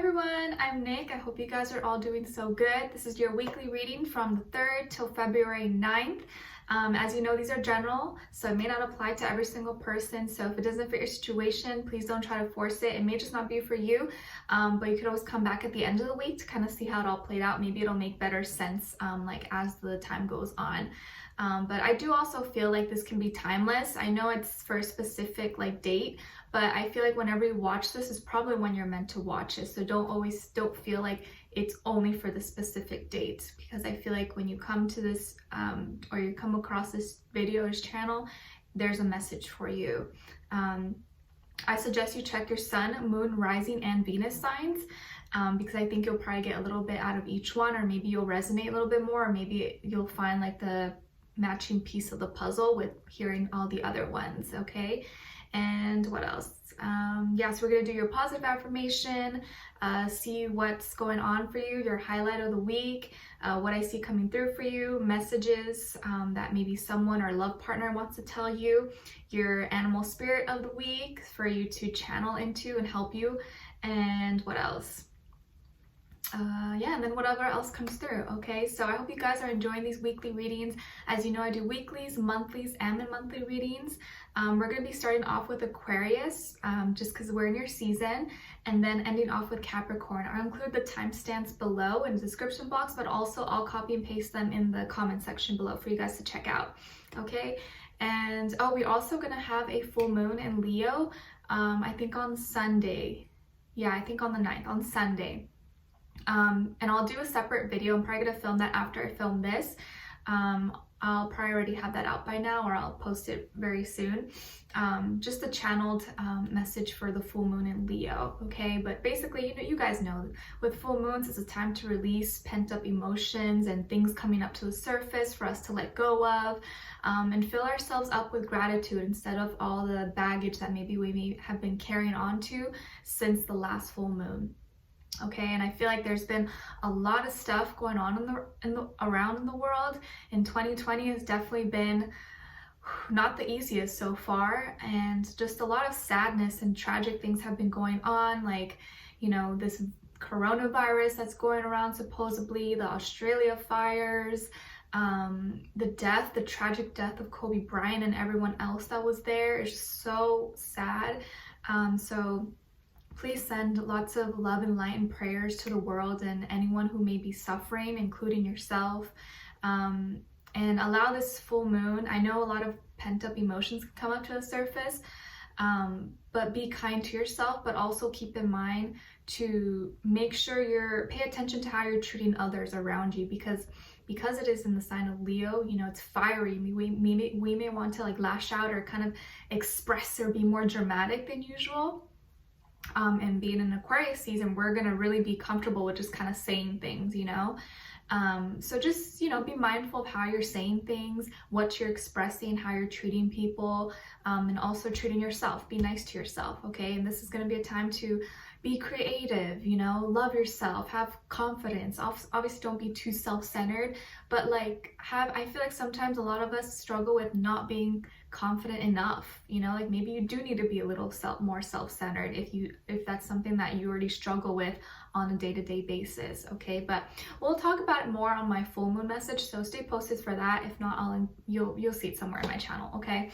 everyone, I'm Nick. I hope you guys are all doing so good. This is your weekly reading from the 3rd till February 9th. As you know, these are general, so it may not apply to every single person. So if it doesn't fit your situation, please don't try to force it. It may just not be for you, but you could always come back at the end of the week to kind of see how it all played out. Maybe it'll make better sense like as the time goes on. But I do also feel like this can be timeless. I know it's for a specific like date, but I feel like whenever you watch this is probably when you're meant to watch it. So don't feel like it's only for the specific dates, because I feel like when you come to this or you come across this video, this channel, there's a message for you. I suggest you check your sun, moon, rising, and Venus signs. Because I think you'll probably get a little bit out of each one, or maybe you'll resonate a little bit more, or maybe you'll find like the matching piece of the puzzle with hearing all the other ones. Okay, and what else? So we're gonna do your positive affirmation, see what's going on for you, your highlight of the week, what I see coming through for you, messages that maybe someone or love partner wants to tell you, your animal spirit of the week for you to channel into and help you, and what else? And then whatever else comes through. Okay, so I hope you guys are enjoying these weekly readings. As you know, I do weeklies, monthlies, and the monthly readings. We're going to be starting off with Aquarius, just because we're in your season, and then ending off with Capricorn. I'll include the timestamps below in the description box, but also I'll copy and paste them in the comment section below for you guys to check out. Okay, and we're also going to have a full moon in Leo, I think on Sunday. Yeah, I think on the 9th, on Sunday. And I'll do a separate video. I'm probably going to film that after I film this. I'll probably already have that out by now, or I'll post it very soon. Just a channeled message for the full moon in Leo, okay? But basically, you guys know, with full moons, it's a time to release pent-up emotions and things coming up to the surface for us to let go of, and fill ourselves up with gratitude instead of all the baggage that maybe we may have been carrying on to since the last full moon. Okay, and I feel like there's been a lot of stuff going on around in the world, and 2020 has definitely been not the easiest so far, and just a lot of sadness and tragic things have been going on, like, you know, this coronavirus that's going around supposedly, the Australia fires, the tragic death of Kobe Bryant and everyone else that was there is just so sad. So please send lots of love and light and prayers to the world and anyone who may be suffering, including yourself. And allow this full moon, I know a lot of pent-up emotions can come up to the surface, but be kind to yourself, but also keep in mind to make sure pay attention to how you're treating others around you, because it is in the sign of Leo, you know, it's fiery. We may want to like lash out or kind of express or be more dramatic than usual. And being in Aquarius season, we're gonna really be comfortable with just kind of saying things, you know. So just, you know, be mindful of how you're saying things, what you're expressing, how you're treating people, and also treating yourself. Be nice to yourself, okay? And this is gonna be a time to be creative, you know, love yourself, have confidence. Obviously don't be too self-centered, but like I feel like sometimes a lot of us struggle with not being confident enough, you know, like maybe you do need to be a little more self-centered if that's something that you already struggle with on a day-to-day basis. Okay, but we'll talk about it more on my full moon message, so stay posted for that. If not, you'll see it somewhere in my channel. Okay,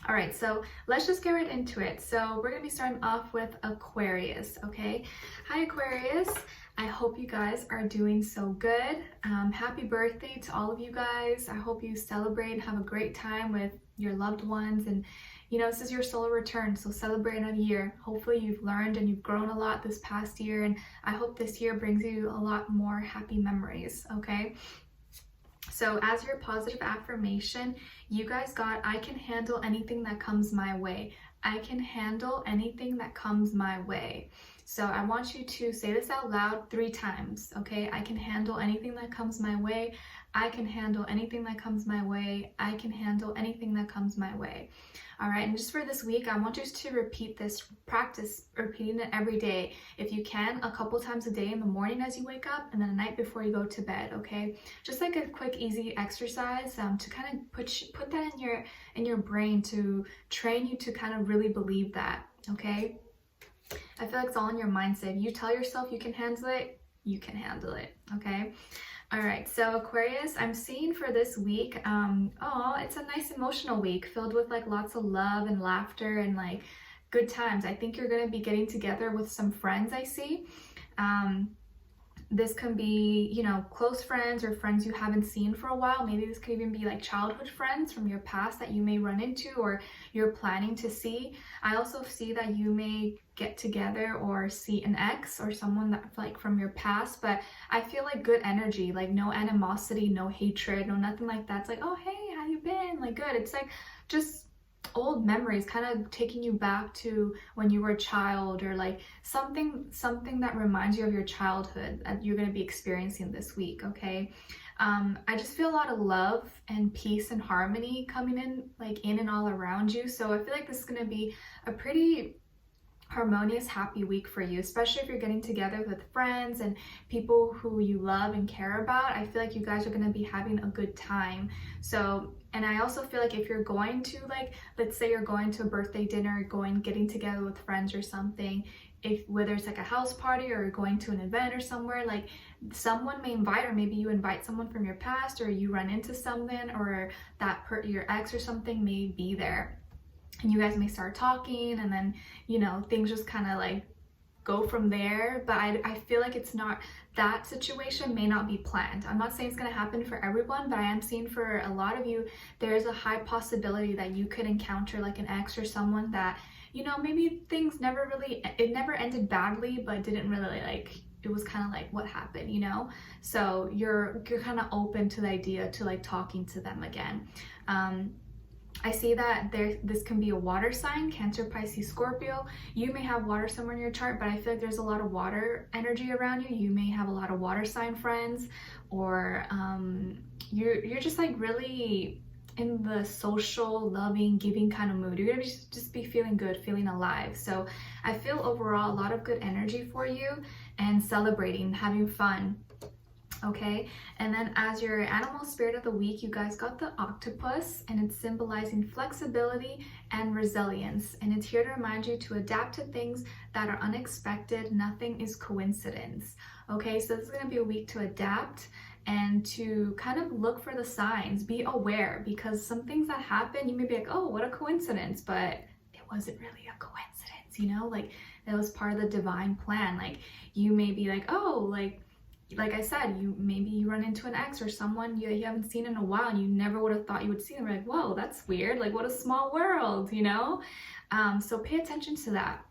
all right, so let's just get right into it. So we're gonna be starting off with Aquarius. Okay, hi Aquarius, I hope you guys are doing so good. Happy birthday to all of you guys. I hope you celebrate and have a great time with your loved ones, and you know, this is your solar return, so celebrate another year. Hopefully you've learned and you've grown a lot this past year, and I hope this year brings you a lot more happy memories. Okay, so as your positive affirmation, you guys got, I can handle anything that comes my way. I can handle anything that comes my way. So I want you to say this out loud 3 times, okay? I can handle anything that comes my way. I can handle anything that comes my way. I can handle anything that comes my way. All right, and just for this week, I want you to repeat this, practice repeating it every day. If you can, a couple times a day in the morning as you wake up, and then the night before you go to bed, okay? Just like a quick, easy exercise to kind of put that in your brain to train you to kind of really believe that, okay? I feel like it's all in your mindset. If you tell yourself you can handle it, you can handle it, okay? All right, so Aquarius, I'm seeing for this week, it's a nice emotional week filled with like lots of love and laughter and like good times. I think you're going to be getting together with some friends, I see. This can be, you know, close friends or friends you haven't seen for a while. Maybe this could even be like childhood friends from your past that you may run into or you're planning to see. I also see that you may get together or see an ex or someone that like from your past, but I feel like good energy, like no animosity, no hatred, no nothing like that. It's like, oh, hey, how you been? Like good. It's like just old memories, kind of taking you back to when you were a child, or like something that reminds you of your childhood that you're going to be experiencing this week. Okay, I just feel a lot of love and peace and harmony coming in, like in and all around you. So I feel like this is going to be a pretty harmonious, happy week for you, especially if you're getting together with friends and people who you love and care about. I feel like you guys are going to be having a good time. So, and I also feel like if you're going to, like, let's say you're going to a birthday dinner, getting together with friends or something, whether it's like a house party or going to an event or somewhere, like someone may invite, or maybe you invite someone from your past, or you run into someone, or your ex or something may be there. And you guys may start talking, and then, you know, things just kind of like go from there. But I feel like it's not, that situation may not be planned. I'm not saying it's going to happen for everyone, but I am seeing for a lot of you, there's a high possibility that you could encounter like an ex or someone that, you know, maybe things never ended badly, but didn't really like, it was kind of like what happened, you know? So you're kind of open to the idea to like talking to them again. I see that this can be a water sign, Cancer, Pisces, Scorpio. You may have water somewhere in your chart, but I feel like there's a lot of water energy around you. You may have a lot of water sign friends, or you're just like really in the social, loving, giving kind of mood. You're gonna just be feeling good, feeling alive. So I feel overall a lot of good energy for you, and celebrating, having fun. Okay, and then as your animal spirit of the week, you guys got the octopus, and it's symbolizing flexibility and resilience, and it's here to remind you to adapt to things that are unexpected. Nothing is coincidence. Okay, so this is going to be a week to adapt and to kind of look for the signs, be aware, because some things that happen, you may be like, oh, what a coincidence, but it wasn't really a coincidence, you know, like that was part of the divine plan. Like you may be like, oh, like I said, maybe you run into an ex or someone you haven't seen in a while, and you never would have thought you would see them. You're like, whoa, that's weird. Like, what a small world, you know? So pay attention to that.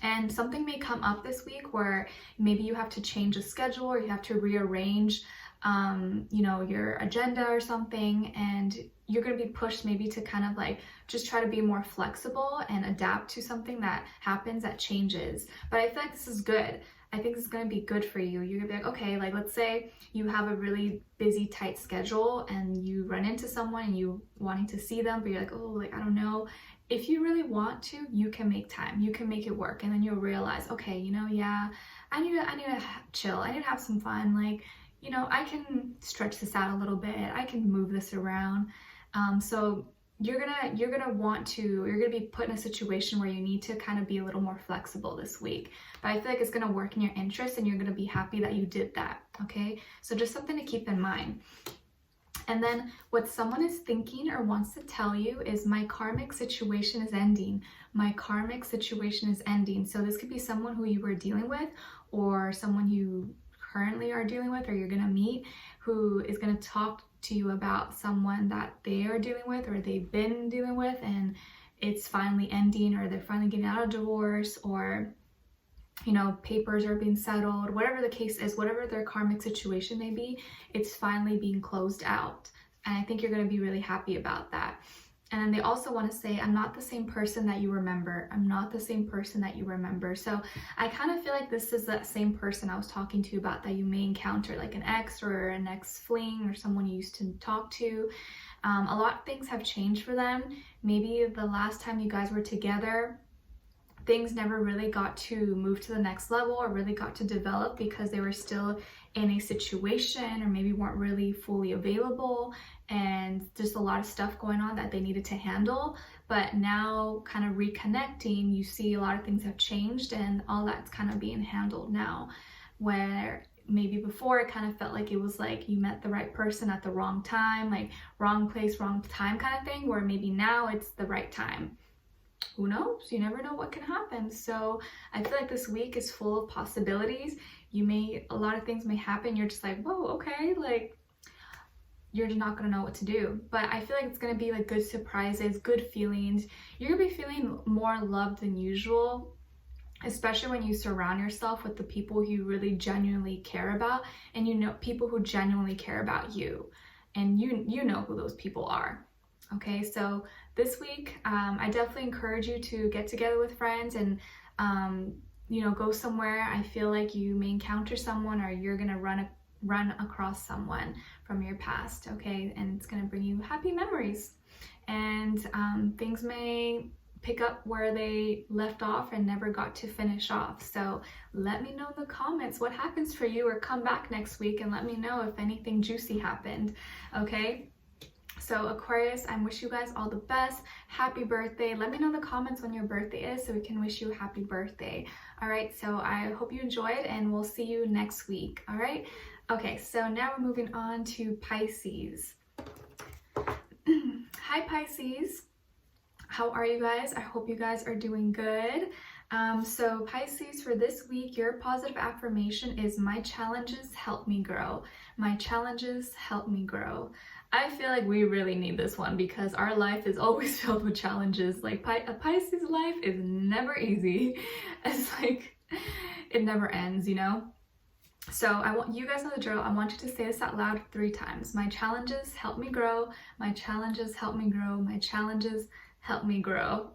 And something may come up this week where maybe you have to change a schedule, or you have to rearrange, you know, your agenda or something, and you're going to be pushed maybe to kind of like just try to be more flexible and adapt to something that happens, that changes. But I feel like this is good. I think this is going to be good for you. You're going to be like, okay, like let's say you have a really busy, tight schedule, and you run into someone and you wanting to see them, but you're like, oh, like, I don't know. If you really want to, you can make time. You can make it work. And then you'll realize, okay, you know, yeah, I need to chill. I need to have some fun. Like, you know, I can stretch this out a little bit. I can move this around. So you're gonna be put in a situation where you need to kind of be a little more flexible this week. But I feel like it's gonna work in your interest, and you're gonna be happy that you did that. Okay, so just something to keep in mind. And then what someone is thinking or wants to tell you is, my karmic situation is ending. My karmic situation is ending. So this could be someone who you were dealing with, or someone you currently are dealing with, or you're gonna meet, who is gonna talk to you about someone that they are dealing with, or they've been dealing with, and it's finally ending, or they're finally getting out of divorce, or, you know, papers are being settled, whatever the case is, whatever their karmic situation may be, it's finally being closed out. And I think you're going to be really happy about that. And then they also want to say, I'm not the same person that you remember. I'm not the same person that you remember. So I kind of feel like this is that same person I was talking to you about, that you may encounter, like an ex or an ex-fling, or someone you used to talk to. A lot of things have changed for them. Maybe the last time you guys were together, things never really got to move to the next level, or really got to develop, because they were still in a situation, or maybe weren't really fully available, and just a lot of stuff going on that they needed to handle. but now kind of reconnecting, you see a lot of things have changed and all that's kind of being handled now, where maybe before it kind of felt like it was like you met the right person at the wrong time, like wrong place, wrong time kind of thing, where maybe now it's the right time. Who knows? You never know what can happen. So I feel like this week is full of possibilities. A lot of things may happen. You're just like, whoa, okay, like you're just not gonna know what to do. But I feel like it's gonna be like good surprises, good feelings. You're gonna be feeling more loved than usual, especially when you surround yourself with the people you really genuinely care about, and you know people who genuinely care about you, and you know who those people are. Okay, so this week I definitely encourage you to get together with friends and you know, go somewhere. I feel like you may encounter someone, or you're gonna run across someone from your past, okay, and it's gonna bring you happy memories, and things may pick up where they left off and never got to finish off. So let me know in the comments what happens for you, or come back next week and let me know if anything juicy happened, okay? So Aquarius, I wish you guys all the best. Happy birthday. Let me know in the comments when your birthday is so we can wish you a happy birthday. All right, so I hope you enjoyed, and we'll see you next week. All right, okay, so now we're moving on to Pisces. Hi Pisces, how are you guys? I hope you guys are doing good. So Pisces, for this week, your positive affirmation is my challenges help me grow. My challenges help me grow. I feel like we really need this one because our life is always filled with challenges. Like a Pisces life is never easy. It's like it never ends, you know? So I want you guys know the drill. I want you to say this out loud 3 times. My challenges help me grow. My challenges help me grow. My challenges help me grow.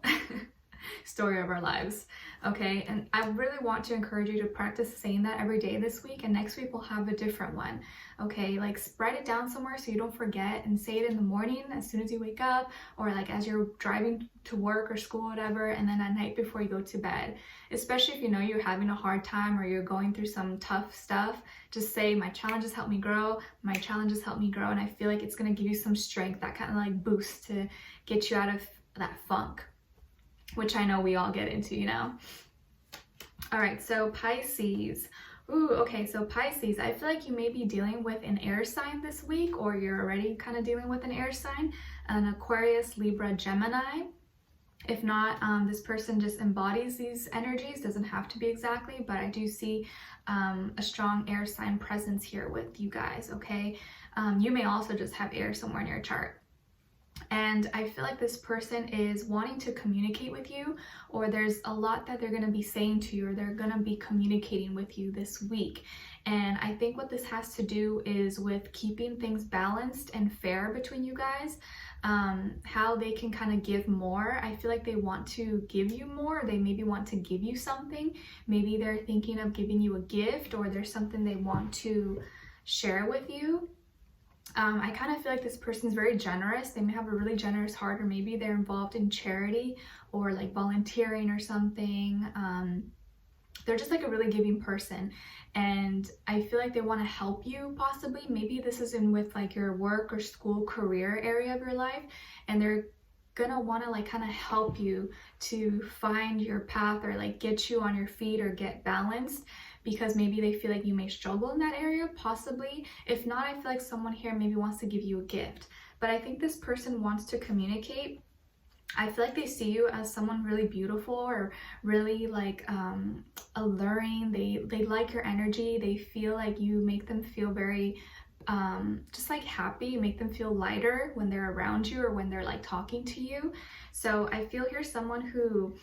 Story of our lives. Okay, and I really want to encourage you to practice saying that every day this week, and next week we'll have a different one. Okay, like write it down somewhere so you don't forget, and say it in the morning as soon as you wake up, or like as you're driving to work or school, whatever, and then at night before you go to bed. Especially if you know you're having a hard time or you're going through some tough stuff, just say my challenges help me grow, my challenges help me grow, and I feel like it's going to give you some strength, that kind of like boost to get you out of that funk, which I know we all get into, you know? All right, so Pisces. Ooh, okay, so Pisces, I feel like you may be dealing with an air sign this week, or you're already kind of dealing with an air sign, an Aquarius, Libra, Gemini. If not, this person just embodies these energies, doesn't have to be exactly, but I do see a strong air sign presence here with you guys, okay? You may also just have air somewhere in your chart. And I feel like this person is wanting to communicate with you, or there's a lot that they're going to be saying to you, or they're going to be communicating with you this week. And I think what this has to do is with keeping things balanced and fair between you guys, how they can kind of give more. I feel like they want to give you more. They maybe want to give you something. Maybe they're thinking of giving you a gift, or there's something they want to share with you. I kind of feel like this person's very generous. They may have a really generous heart, or maybe they're involved in charity or like volunteering or something. They're just like a really giving person, and I feel like they want to help you possibly. Maybe this is in with like your work or school career area of your life, and they're gonna want to like kind of help you to find your path, or like get you on your feet, or get balanced, because maybe they feel like you may struggle in that area, possibly. If not, I feel like someone here maybe wants to give you a gift. But I think this person wants to communicate. I feel like they see you as someone really beautiful, or really like alluring. They like your energy. They feel like you make them feel very just like happy. You make them feel lighter when they're around you, or when they're like talking to you. So I feel here's someone who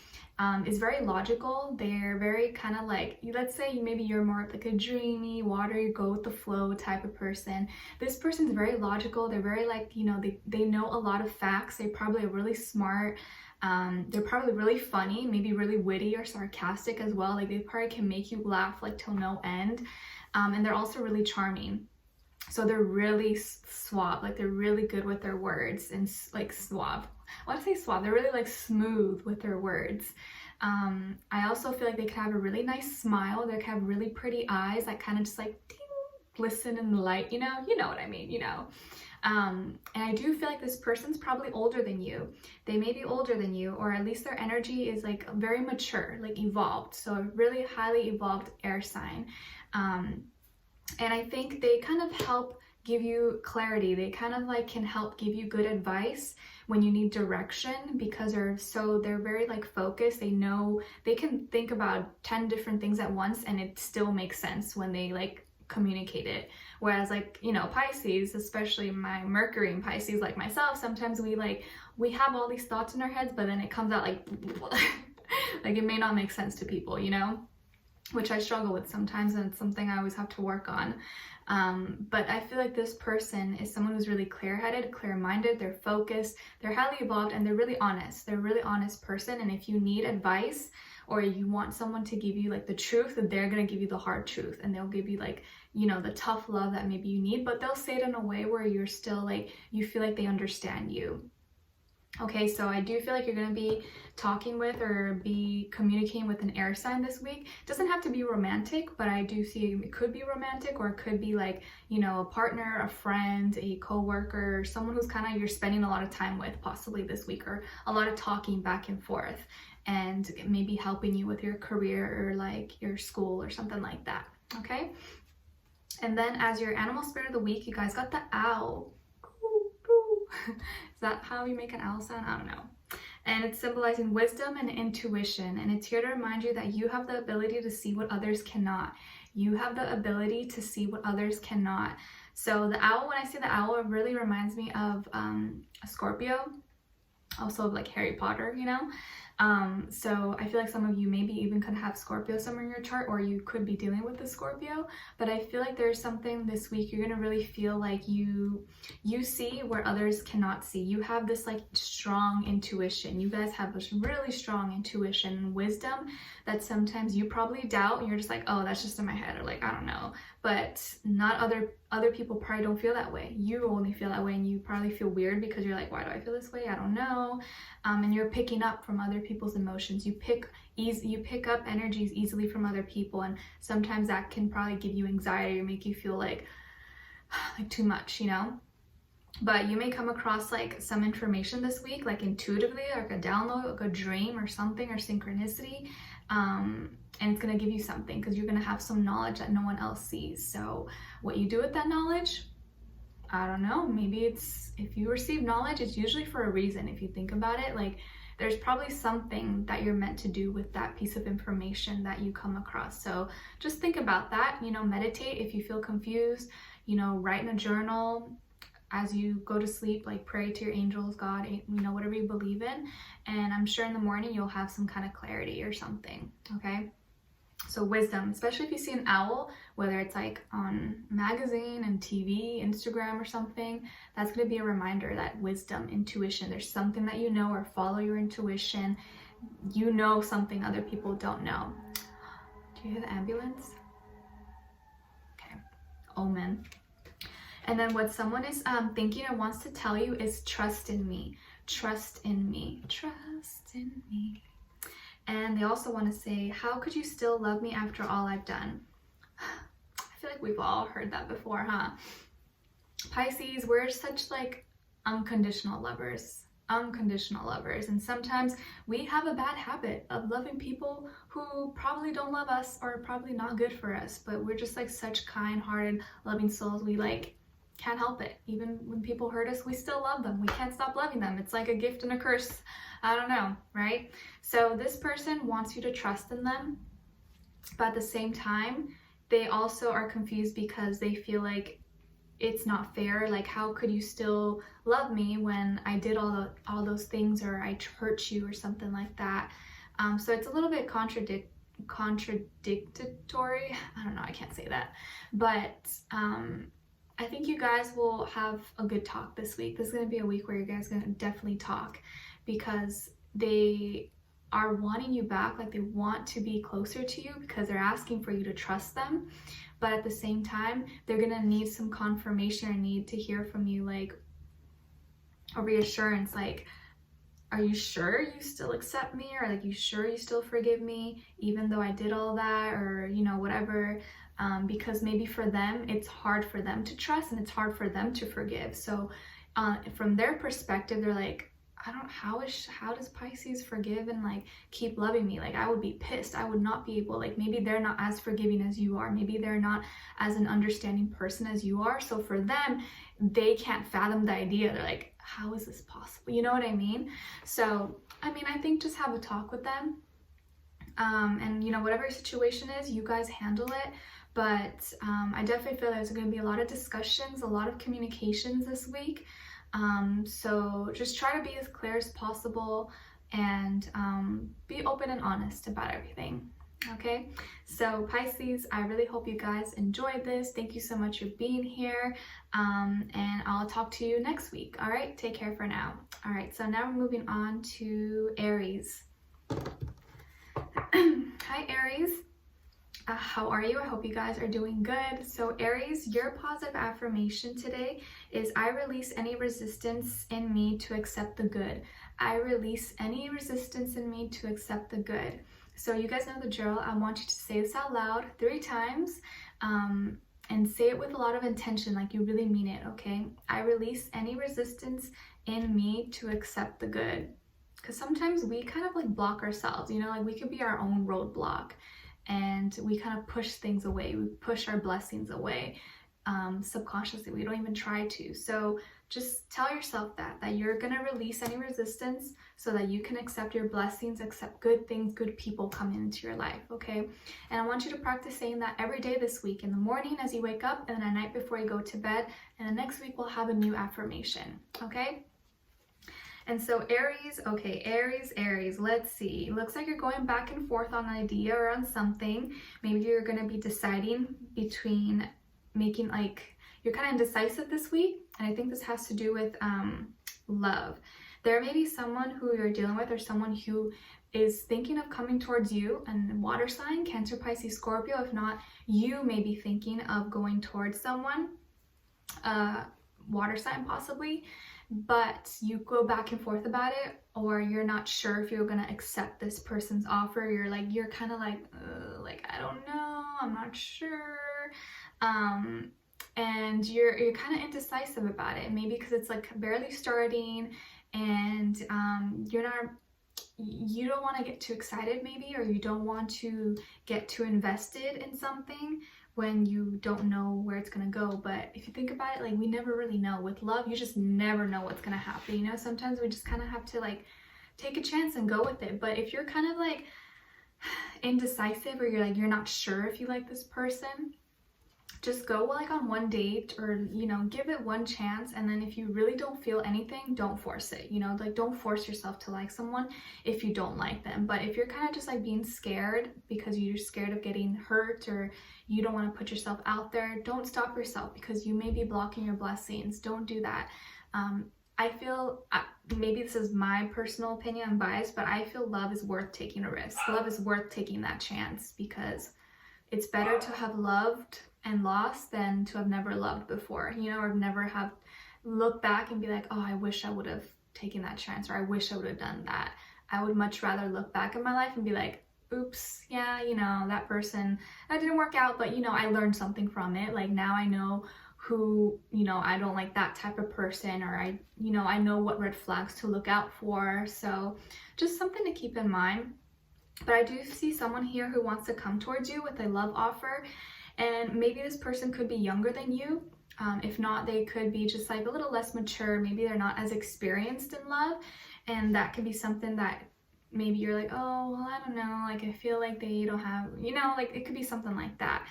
is very logical. They're very kind of like, let's say maybe you're more like a dreamy, watery, go with the flow type of person. This person's very logical. They're very like, you know, they know a lot of facts. They probably are really smart. They're probably really funny, maybe really witty or sarcastic as well. Like they probably can make you laugh like till no end. And they're also really charming. So they're really suave, like they're really good with their words, and like suave. When I say suave, they're really like smooth with their words. I also feel like they could have a really nice smile. They could have really pretty eyes that kind of just like ding, glisten in the light, you know what I mean, you know. And I do feel like this person's probably older than you. They may be older than you, or at least their energy is like very mature, like evolved. So a really highly evolved air sign. And I think they kind of help give you clarity. They kind of like can help give you good advice when you need direction, because they're very like focused. They know, they can think about 10 different things at once and it still makes sense when they like communicate it. Whereas like, you know, Pisces, especially my Mercury in Pisces, like myself, sometimes we have all these thoughts in our heads, but then it comes out like like it may not make sense to people, you know, which I struggle with sometimes, and it's something I always have to work on. But I feel like this person is someone who's really clear-headed, clear-minded, they're focused, they're highly evolved, and they're really honest. They're a really honest person, and if you need advice or you want someone to give you like the truth, they're gonna give you the hard truth, and they'll give you like, you know, the tough love that maybe you need, but they'll say it in a way where you're still like, you feel like they understand you. Okay, so I do feel like you're going to be talking with or be communicating with an air sign this week. It doesn't have to be romantic, but I do see it could be romantic, or it could be like, you know, a partner, a friend, a coworker, someone who's kind of you're spending a lot of time with possibly this week, or a lot of talking back and forth, and maybe helping you with your career or like your school or something like that. Okay, and then as your animal spirit of the week, you guys got the owl. Is that how you make an owl sound? I don't know. And it's symbolizing wisdom and intuition, and it's here to remind you that you have the ability to see what others cannot. You have the ability to see what others cannot. So the owl, when I say the owl, it really reminds me of a Scorpio, also of like Harry Potter, you know. So I feel like some of you maybe even could have Scorpio somewhere in your chart, or you could be dealing with the Scorpio. But I feel like there's something this week you're gonna really feel like you see where others cannot see. You have this like strong intuition. You guys have this really strong intuition and wisdom that sometimes you probably doubt, and you're just like, oh, that's just in my head, or like, I don't know. But not other people probably don't feel that way. You only feel that way, and you probably feel weird because you're like, why do I feel this way? I don't know. And you're picking up from other people's emotions. You pick up energies easily from other people, and sometimes that can probably give you anxiety or make you feel like too much, you know. But you may come across like some information this week, like intuitively, like a download, like a dream or something, or synchronicity. And it's going to give you something because you're going to have some knowledge that no one else sees. So what you do with that knowledge, I don't know. Maybe it's, if you receive knowledge, it's usually for a reason. If you think about it, like there's probably something that you're meant to do with that piece of information that you come across. So just think about that, you know, meditate. If you feel confused, you know, write in a journal as you go to sleep, like pray to your angels, God, you know, whatever you believe in. And I'm sure in the morning you'll have some kind of clarity or something. Okay. So wisdom, especially if you see an owl, whether it's like on magazine and TV, Instagram or something, that's going to be a reminder that wisdom, intuition, there's something that you know, or follow your intuition. You know something other people don't know. Do you hear the ambulance? Okay. Omen. And then what someone is thinking or wants to tell you is trust in me. Trust in me. Trust in me. And they also want to say, how could you still love me after all I've done? I feel like we've all heard that before, huh? Pisces, we're such like unconditional lovers. Unconditional lovers. And sometimes we have a bad habit of loving people who probably don't love us or probably not good for us. But we're just like such kind-hearted, loving souls. We like can't help it. Even when people hurt us, we still love them. We can't stop loving them. It's like a gift and a curse. I don't know, right? So this person wants you to trust in them, but at the same time, they also are confused because they feel like it's not fair. Like, how could you still love me when I did all those things, or I hurt you or something like that? So it's a little bit contradictory. I don't know, I can't say that. But I think you guys will have a good talk this week. This is going to be a week where you guys are going to definitely talk, because they are wanting you back. Like, they want to be closer to you because they're asking for you to trust them. But at the same time, they're going to need some confirmation or need to hear from you, like a reassurance, like, are you sure you still accept me? Or like, you sure you still forgive me even though I did all that, or you know, whatever. Because maybe for them it's hard for them to trust and it's hard for them to forgive. So from their perspective, they're like, how does Pisces forgive and like keep loving me? Like, I would be pissed. I would not be able, like, maybe they're not as forgiving as you are. Maybe they're not as an understanding person as you are. So for them, they can't fathom the idea. They're like, how is this possible? You know what I mean? So, I mean, I think just have a talk with them. And you know, whatever your situation is, you guys handle it. But I definitely feel there's going to be a lot of discussions, a lot of communications this week. So just try to be as clear as possible and be open and honest about everything. Okay, so Pisces, I really hope you guys enjoyed this. Thank you so much for being here, and I'll talk to you next week. All right, take care for now. All right, so now we're moving on to Aries. Hi Aries, how are you? I hope you guys are doing good. So Aries, your positive affirmation today is, I release any resistance in me to accept the good. I release any resistance in me to accept the good. So you guys know the drill. I want you to say this out loud 3 times, and say it with a lot of intention, like you really mean it, okay? I release any resistance in me to accept the good. Because sometimes we kind of like block ourselves, you know, like we could be our own roadblock, and we kind of push things away. We push our blessings away subconsciously. We don't even try to. So just tell yourself that you're gonna release any resistance so that you can accept your blessings, accept good things, good people coming into your life, okay? And I want you to practice saying that every day this week, in the morning as you wake up, and then at night before you go to bed. And the next week we'll have a new affirmation, okay? And so Aries, okay, Aries, let's see. It looks like you're going back and forth on an idea or on something. Maybe you're going to be deciding between making, like, you're kind of indecisive this week. And I think this has to do with love. There may be someone who you're dealing with, or someone who is thinking of coming towards you, and water sign, Cancer, Pisces, Scorpio. If not, you may be thinking of going towards someone, water sign possibly. But you go back and forth about it, or you're not sure if you're going to accept this person's offer. You're kind of like, I don't know, I'm not sure. And you're kind of indecisive about it, maybe because it's like barely starting, and you don't want to get too excited maybe, or you don't want to get too invested in something when you don't know where it's gonna go. But if you think about it, like, we never really know. With love, you just never know what's gonna happen, you know? Sometimes we just kind of have to like take a chance and go with it. But if you're kind of like indecisive, or you're not sure if you like this person, just go like on one date, or you know, give it one chance. And then if you really don't feel anything, don't force it, you know, like don't force yourself to like someone if you don't like them. But if you're kind of just like being scared because you're scared of getting hurt, or you don't want to put yourself out there, don't stop yourself, because you may be blocking your blessings. Don't do that. I feel, maybe this is my personal opinion, I'm biased, but I feel love is worth taking a risk. Love is worth taking that chance, because it's better to have loved and lost than to have never loved before, you know, or never have looked back and be like, oh, I wish I would have taken that chance, or I wish I would have done that. I would much rather look back in my life and be like, oops, yeah, you know, that person, that didn't work out, but you know, I learned something from it. Like, now I know who, you know, I don't like that type of person, or I know what red flags to look out for. So just something to keep in mind. But I do see someone here who wants to come towards you with a love offer. And maybe this person could be younger than you. If not, they could be just like a little less mature. Maybe they're not as experienced in love. And that could be something that maybe you're like, oh, well, I don't know. Like, I feel like they don't have, you know, like it could be something like that.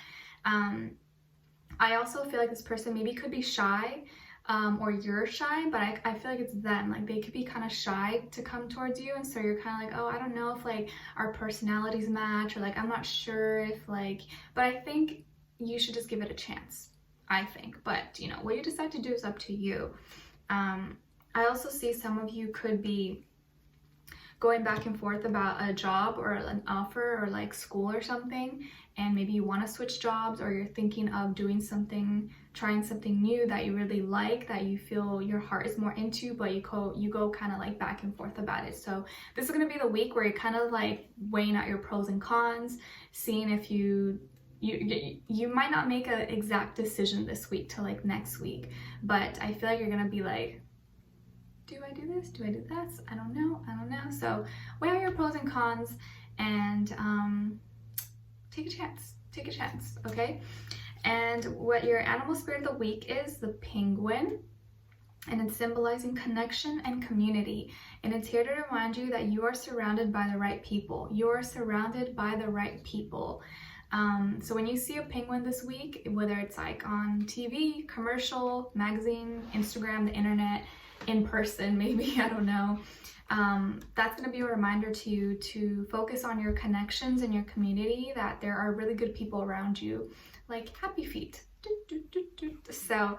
I also feel like this person maybe could be shy, or you're shy, but I feel like it's them. Like, they could be kind of shy to come towards you. And so you're kind of like, oh, I don't know if like our personalities match, or like, I'm not sure if like, but I think you should just give it a chance, I think. But you know, what you decide to do is up to you. I also see some of you could be going back and forth about a job or an offer or like school or something, and maybe you want to switch jobs, or you're thinking of doing something, trying something new that you really like, that you feel your heart is more into, but you go kind of like back and forth about it. So this is going to be the week where you're kind of like weighing out your pros and cons, seeing if you might not make an exact decision this week to like next week, but I feel like you're gonna be like, do I do this? Do I do that? I don't know. So weigh out your pros and cons, and take a chance, okay? And what your animal spirit of the week is the penguin, and it's symbolizing connection and community. And it's here to remind you that you are surrounded by the right people. You are surrounded by the right people. So when you see a penguin this week, whether it's like on TV, commercial, magazine, Instagram, the internet, in person, maybe, I don't know, that's going to be a reminder to you to focus on your connections and your community, that there are really good people around you, like happy feet. So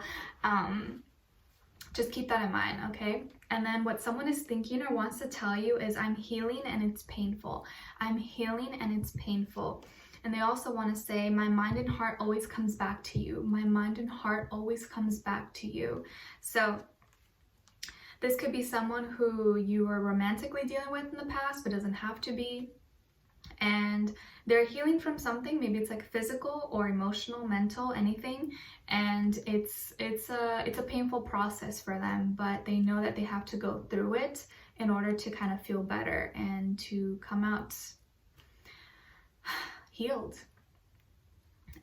just keep that in mind, okay? And then what someone is thinking or wants to tell you is, I'm healing and it's painful. I'm healing and it's painful. And they also want to say, my mind and heart always comes back to you. My mind and heart always comes back to you. So this could be someone who you were romantically dealing with in the past, but doesn't have to be. And they're healing from something. Maybe it's like physical or emotional, mental, anything. And it's a painful process for them, but they know that they have to go through it in order to kind of feel better and to come out healed.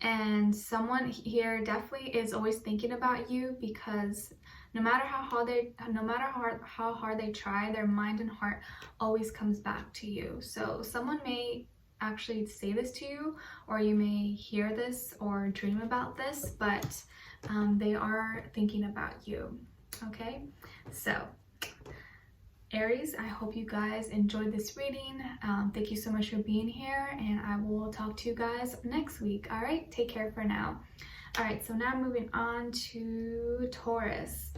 And someone here definitely is always thinking about you, because no matter how hard they try, their mind and heart always comes back to you. So someone may actually say this to you, or you may hear this or dream about this, but they are thinking about you. Okay, so Aries, I hope you guys enjoyed this reading. Thank you so much for being here, and I will talk to you guys next week. All right, take care for now. All right, so now moving on to Taurus.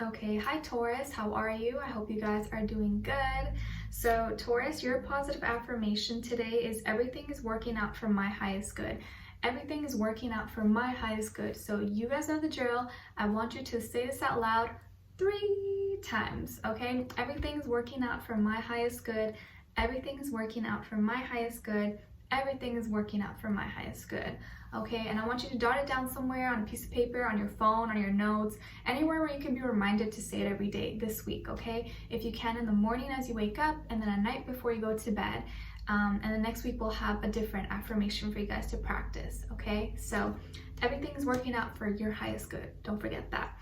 Okay, hi Taurus, how are you? I hope you guys are doing good. So Taurus, your positive affirmation today is, everything is working out for my highest good. Everything is working out for my highest good. So you guys know the drill. I want you to say this out loud 3 times, okay? Everything is working out for my highest good. Everything is working out for my highest good. Everything is working out for my highest good. Okay, and I want you to jot it down somewhere on a piece of paper, on your phone, on your notes, anywhere where you can be reminded to say it every day this week, okay? If you can, in the morning as you wake up, and then at night before you go to bed. And the next week we'll have a different affirmation for you guys to practice, okay? So everything is working out for your highest good. Don't forget that.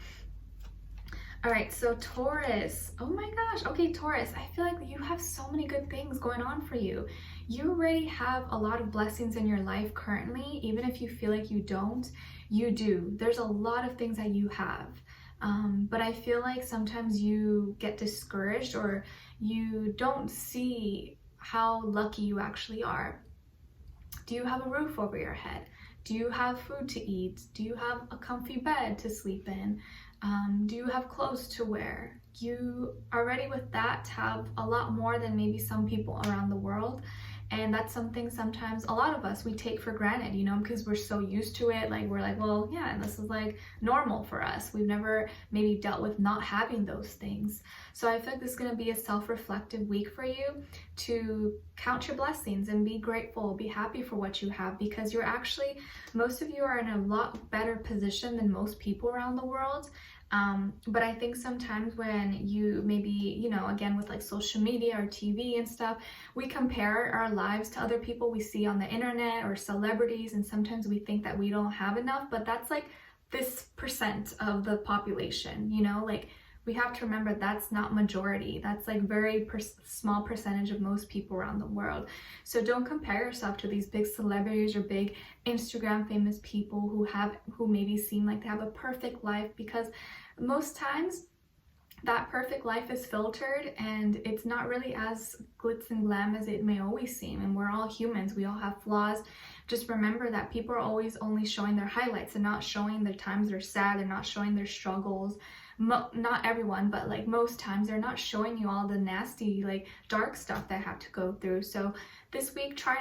All right, so Taurus, oh my gosh. Okay, Taurus, I feel like you have so many good things going on for you. You already have a lot of blessings in your life currently. Even if you feel like you don't, you do. There's a lot of things that you have. But I feel like sometimes you get discouraged, or you don't see how lucky you actually are. Do you have a roof over your head? Do you have food to eat? Do you have a comfy bed to sleep in? Do you have clothes to wear? You already with that have a lot more than maybe some people around the world. And that's something sometimes a lot of us, we take for granted, you know, because we're so used to it. Like, we're like, well, yeah, this is like normal for us. We've never maybe dealt with not having those things. So I feel like this is going to be a self-reflective week for you to count your blessings and be grateful, be happy for what you have, because you're actually, most of you are in a lot better position than most people around the world. But I think sometimes when you maybe, you know, again with like social media or TV and stuff, we compare our lives to other people we see on the internet or celebrities, and sometimes we think that we don't have enough, but that's like this % of the population, you know, like we have to remember that's not majority. That's like very small percentage of most people around the world. So don't compare yourself to these big celebrities or big Instagram famous people who maybe seem like they have a perfect life, because most times that perfect life is filtered and it's not really as glitz and glam as it may always seem. And we're all humans, we all have flaws. Just remember that people are always only showing their highlights and not showing the times they're sad, they're not showing their struggles. not everyone, but like most times they're not showing you all the nasty, like dark stuff they have to go through. So this week, try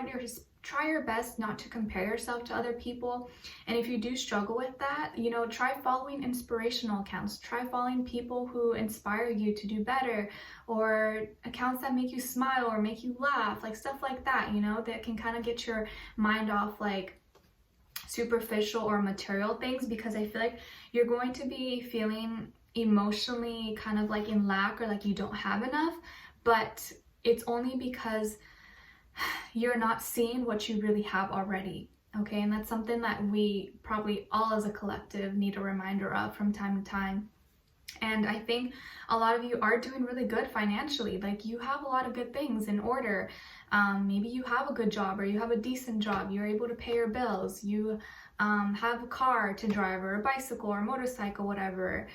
your best not to compare yourself to other people. And if you do struggle with that, you know, try following inspirational accounts. Try following people who inspire you to do better, or accounts that make you smile or make you laugh, like stuff like that, you know, that can kind of get your mind off like superficial or material things, because I feel like you're going to be feeling emotionally kind of like in lack, or like you don't have enough, but it's only because you're not seeing what you really have already. Okay, and that's something that we probably all as a collective need a reminder of from time to time. And I think a lot of you are doing really good financially. Like you have a lot of good things in order. Maybe you have a good job, or you have a decent job. You're able to pay your bills. You have a car to drive, or a bicycle or motorcycle, whatever.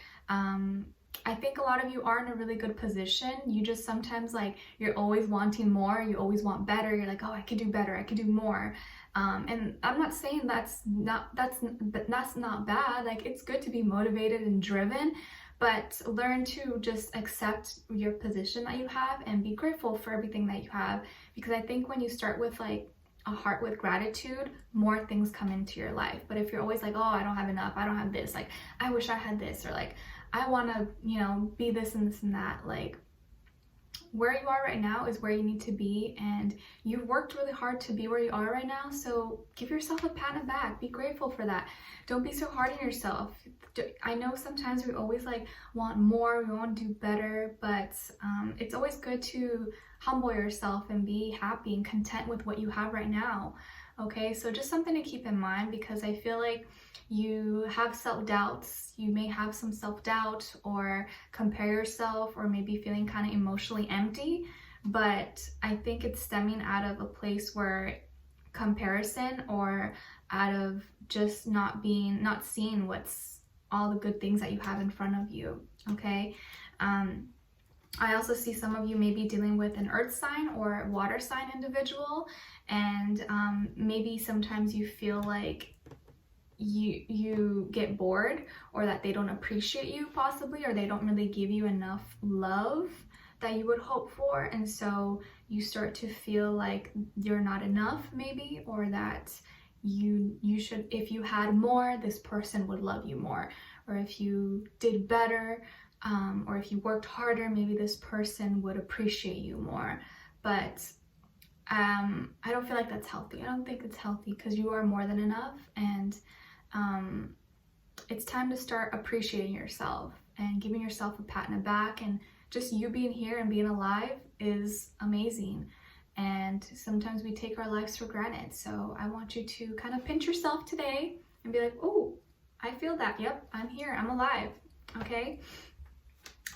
I think a lot of you are in a really good position. You just sometimes like, you're always wanting more. You always want better. You're like, oh, I could do better. I could do more. And I'm not saying that's not bad. Like it's good to be motivated and driven, but learn to just accept your position that you have and be grateful for everything that you have. Because I think when you start with like a heart with gratitude, more things come into your life. But if you're always like, oh, I don't have enough, I don't have this, like I wish I had this, or like I want to, you know, be this and this and that, like where you are right now is where you need to be, and you've worked really hard to be where you are right now. So give yourself a pat on the back. Be grateful for that. Don't be so hard on yourself. I know sometimes we always like want more, we want to do better, but it's always good to humble yourself and be happy and content with what you have right now. Okay, so just something to keep in mind, because I feel like you have self-doubts. You may have some self-doubt or compare yourself, or maybe feeling kind of emotionally empty, but I think it's stemming out of a place where comparison, or out of just not seeing what's all the good things that you have in front of you. Okay, I also see some of you may be dealing with an earth sign or water sign individual, and maybe sometimes you feel like you get bored, or that they don't appreciate you possibly, or they don't really give you enough love that you would hope for, and so you start to feel like you're not enough maybe, or that you should, if you had more, this person would love you more, or if you did better, or if you worked harder, maybe this person would appreciate you more. But I don't feel like that's healthy. I don't think it's healthy, because you are more than enough, and it's time to start appreciating yourself and giving yourself a pat on the back. And just you being here and being alive is amazing, and sometimes we take our lives for granted. So I want you to kind of pinch yourself today and be like, oh, I feel that. Yep, I'm here, I'm alive. Okay,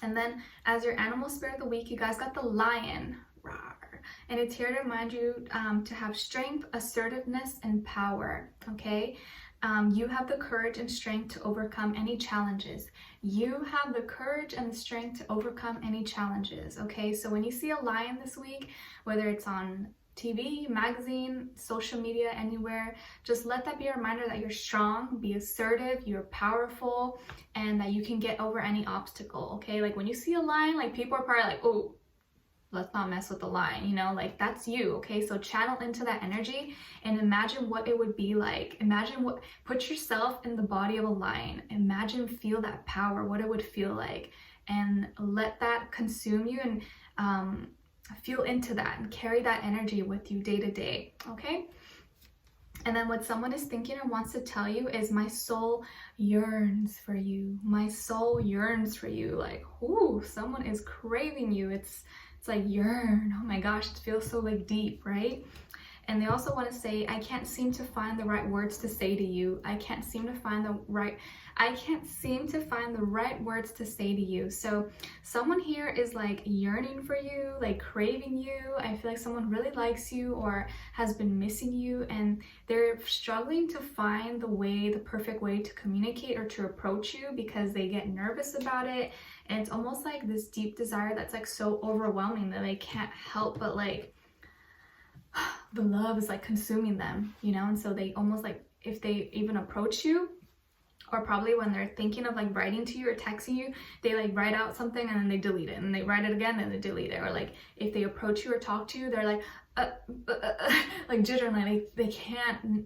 and then as your animal spirit of the week, you guys got the lion. Rawr. And it's here to remind you to have strength, assertiveness, and power. Okay, you have the courage and strength to overcome any challenges. You have the courage and the strength to overcome any challenges. Okay, so when you see a lion this week, whether it's on TV, magazine, social media, anywhere, just let that be a reminder that you're strong, be assertive, you're powerful, and that you can get over any obstacle. Okay, like when you see a lion, like people are probably like, oh, let's not mess with the lion, you know, like that's you. Okay, so channel into that energy and imagine what it would be like. Put yourself in the body of a lion. Imagine, feel that power, what it would feel like, and let that consume you, and feel into that and carry that energy with you day to day. Okay, and then what someone is thinking or wants to tell you is, my soul yearns for you. My soul yearns for you. Like, ooh, someone is craving you. It's like yearn. Oh my gosh, it feels so like deep, right? And they also want to say, I can't seem to find the right words to say to you. I can't seem to find the right words to say to you. So someone here is like yearning for you, like craving you. I feel like someone really likes you or has been missing you, and they're struggling to find the perfect way to communicate or to approach you, because they get nervous about it. And it's almost like this deep desire that's like so overwhelming that they can't help but like, the love is like consuming them, you know? And so they almost like, if they even approach you Or probably when they're thinking of like writing to you or texting you, they like write out something and then they delete it, and they write it again and they delete it. Or like if they approach you or talk to you, they're like like jittering, like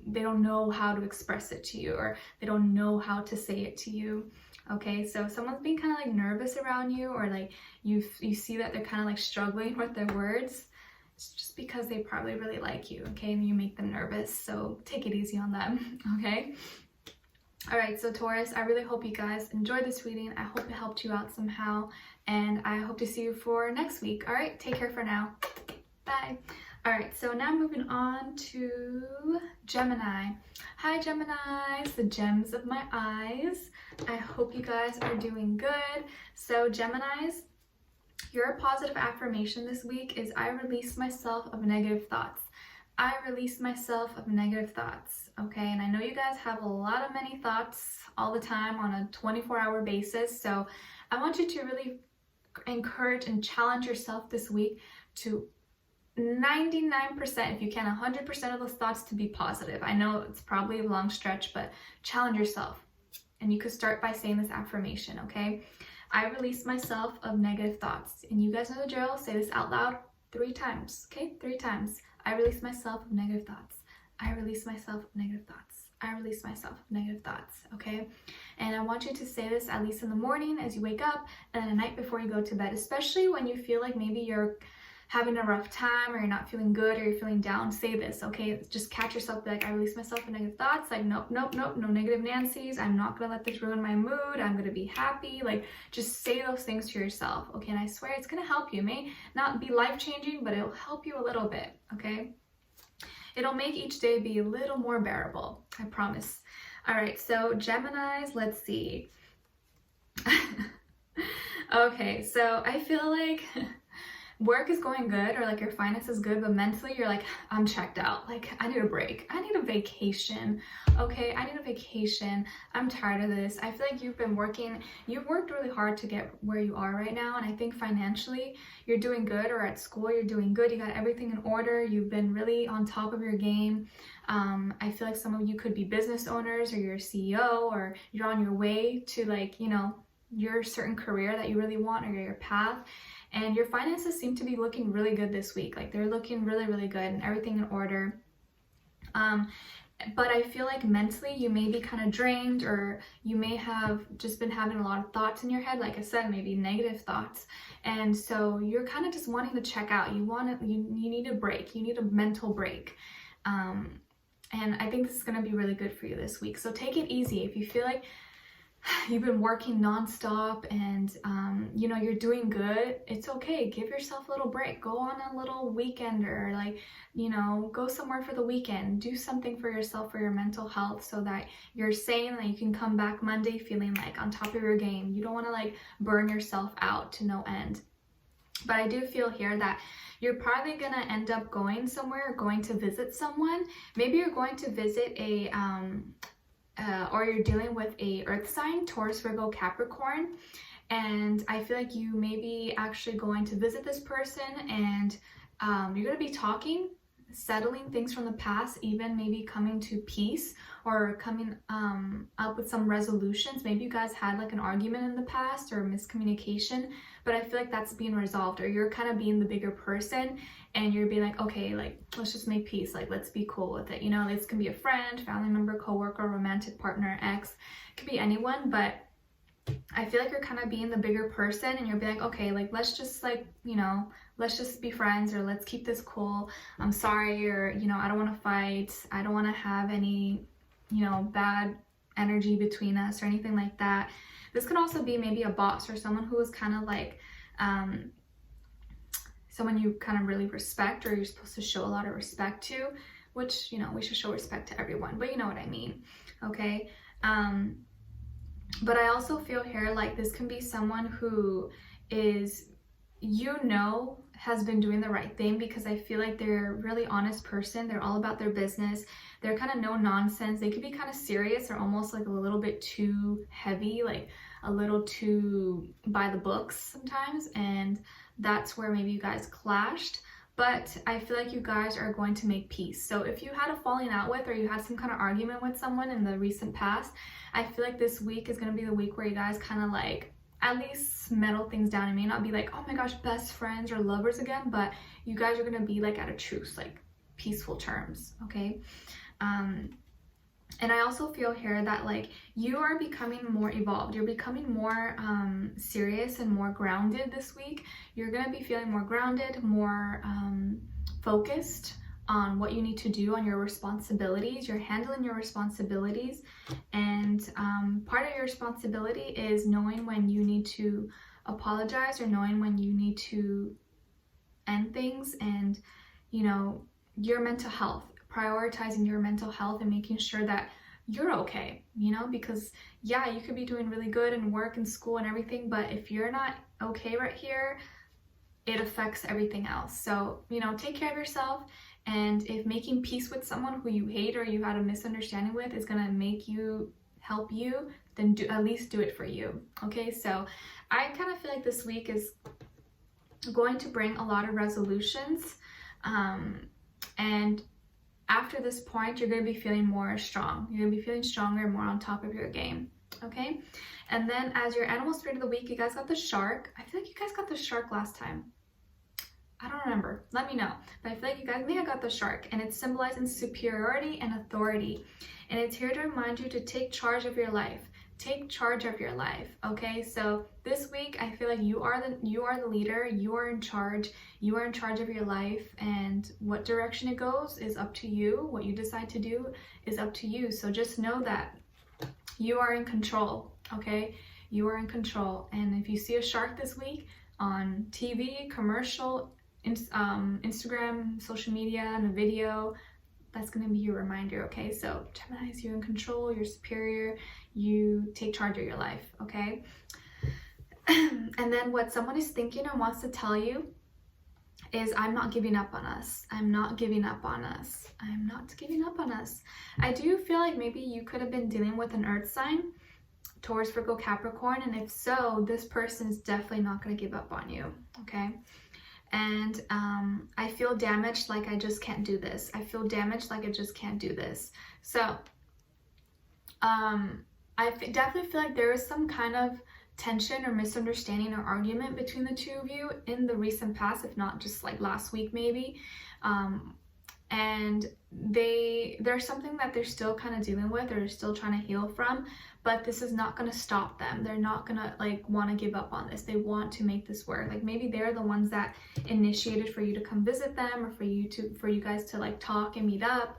they don't know how to express it to you, or they don't know how to say it to you. Okay, so if someone's being kind of like nervous around you, or like you see that they're kind of like struggling with their words, it's just because they probably really like you, okay, and you make them nervous. So take it easy on them, okay? All right, so Taurus, I really hope you guys enjoyed this reading. I hope it helped you out somehow, and I hope to see you for next week. All right, take care for now. Bye. All right, so now moving on to Gemini. Hi, Geminis, the gems of my eyes. I hope you guys are doing good. So Geminis, your positive affirmation this week is I release myself of negative thoughts. I release myself of negative thoughts, okay? And I know you guys have a lot of many thoughts all the time on a 24-hour basis, so I want you to really encourage and challenge yourself this week to 99%, if you can, 100% of those thoughts to be positive. I know it's probably a long stretch, but challenge yourself. And you could start by saying this affirmation, okay? I release myself of negative thoughts. And you guys know the drill. Say this out loud 3 times, okay? 3 times. I release myself of negative thoughts. I release myself of negative thoughts. I release myself of negative thoughts, okay? And I want you to say this at least in the morning as you wake up, and the night before you go to bed, especially when you feel like maybe you're having a rough time, or you're not feeling good, or you're feeling down. Say this, okay? Just catch yourself, be like, I release myself of negative thoughts. Like, nope, nope, nope, no negative Nancy's. I'm not gonna let this ruin my mood. I'm gonna be happy. Like, just say those things to yourself, okay? And I swear it's gonna help you. It may not be life-changing, but it'll help you a little bit, okay? It'll make each day be a little more bearable, I promise. All right, so Geminis, let's see. Okay, so I feel like work is going good, or like your finance is good, but mentally you're like, I'm checked out. Like, I need a break. I need a vacation. Okay, I need a vacation. I'm tired of this. I feel like you've worked really hard to get where you are right now. And I think financially you're doing good, or at school you're doing good. You got everything in order. You've been really on top of your game. I feel like some of you could be business owners, or you're a CEO, or you're on your way to, like, you know, your certain career that you really want, or your path. And your finances seem to be looking really good this week. Like, they're looking really, really good and everything in order. But I feel like mentally you may be kind of drained, or you may have just been having a lot of thoughts in your head. Like I said, maybe negative thoughts. And so you're kind of just wanting to check out. You need a break. You need a mental break. And I think this is going to be really good for you this week. So take it easy. If you feel like you've been working nonstop and you know, you're doing good, it's okay. Give yourself a little break. Go on a little weekend, or like, you know, go somewhere for the weekend. Do something for yourself, for your mental health, so that you're sane, that you can come back Monday feeling like on top of your game. You don't want to like burn yourself out to no end. But I do feel here that you're probably going to end up going somewhere, or going to visit someone. Maybe you're going to visit a or you're dealing with a earth sign, Taurus, Virgo, Capricorn. And I feel like you may be actually going to visit this person, and you're going to be talking, settling things from the past, even maybe coming to peace, or coming up with some resolutions. Maybe you guys had like an argument in the past, or miscommunication, but I feel like that's being resolved, or you're kind of being the bigger person, and you're being like, okay, like, let's just make peace. Like, let's be cool with it. You know, this can be a friend, family member, coworker, romantic partner, ex. It could be anyone, but I feel like you're kind of being the bigger person, and you're being like, okay, like, let's just, like, you know, let's just be friends, or let's keep this cool. I'm sorry, or, you know, I don't want to fight. I don't want to have any, you know, bad energy between us, or anything like that. This could also be maybe a boss, or someone who is kind of like, someone you kind of really respect, or you're supposed to show a lot of respect to, which, you know, we should show respect to everyone, but you know what I mean, okay? But I also feel here like this can be someone who is, you know, has been doing the right thing, because I feel like they're a really honest person. They're all about their business. They're kind of no nonsense. They could be kind of serious, or almost like a little bit too heavy, like a little too by the books sometimes. And that's where maybe you guys clashed. but I feel like you guys are going to make peace. So if you had a falling out with, or you had some kind of argument with someone in the recent past, I feel like this week is going to be the week where you guys kind of like at least settle things down. It may not be like, oh my gosh, best friends or lovers again, but you guys are going to be like at a truce, like peaceful terms, okay? And I also feel here that like you are becoming more evolved. You're becoming more serious and more grounded this week. You're going to be feeling more grounded, more focused on what you need to do, on your responsibilities. You're handling your responsibilities, and part of your responsibility is knowing when you need to apologize or knowing when you need to end things, and you know, your mental health, prioritizing your mental health and making sure that you're okay, you know, because yeah, you could be doing really good in work and school and everything, but if you're not okay right here, it affects everything else. So, you know, take care of yourself. And if making peace with someone who you hate or you had a misunderstanding with is gonna make you, help you, then at least do it for you, okay? So I kind of feel like this week is going to bring a lot of resolutions, and after this point, you're going to be feeling more strong. You're going to be feeling stronger, more on top of your game, okay? And then as your animal spirit of the week, you guys got the shark. I feel like you guys got the shark last time. I don't remember. Let me know. But I feel like you guys may have got the shark, and it's symbolizing superiority and authority. And it's here to remind you to take charge of your life. Take charge of your life, okay? So this week, I feel like you are the leader, you are in charge of your life, and what direction it goes is up to you. What you decide to do is up to you. So just know that you are in control, okay? You are in control. And if you see a shark this week on TV, commercial, Instagram, social media, and a video, that's going to be your reminder, okay? So Geminis, you're in control, you're superior, you take charge of your life, okay? And then what someone is thinking and wants to tell you is, I'm not giving up on us. I'm not giving up on us. I'm not giving up on us. I do feel like maybe you could have been dealing with an earth sign, Taurus, Virgo, Capricorn, and if so, this person is definitely not going to give up on you, okay? And I feel damaged, like I just can't do this. I feel damaged, like I just can't do this. So I definitely feel like there is some kind of tension or misunderstanding or argument between the two of you in the recent past, if not just like last week maybe. And there's something that they're still kind of dealing with or still trying to heal from, but this is not going to stop them. They're not going to like want to give up on this. They want to make this work. Like maybe they're the ones that initiated for you to come visit them, or for you guys to like talk and meet up.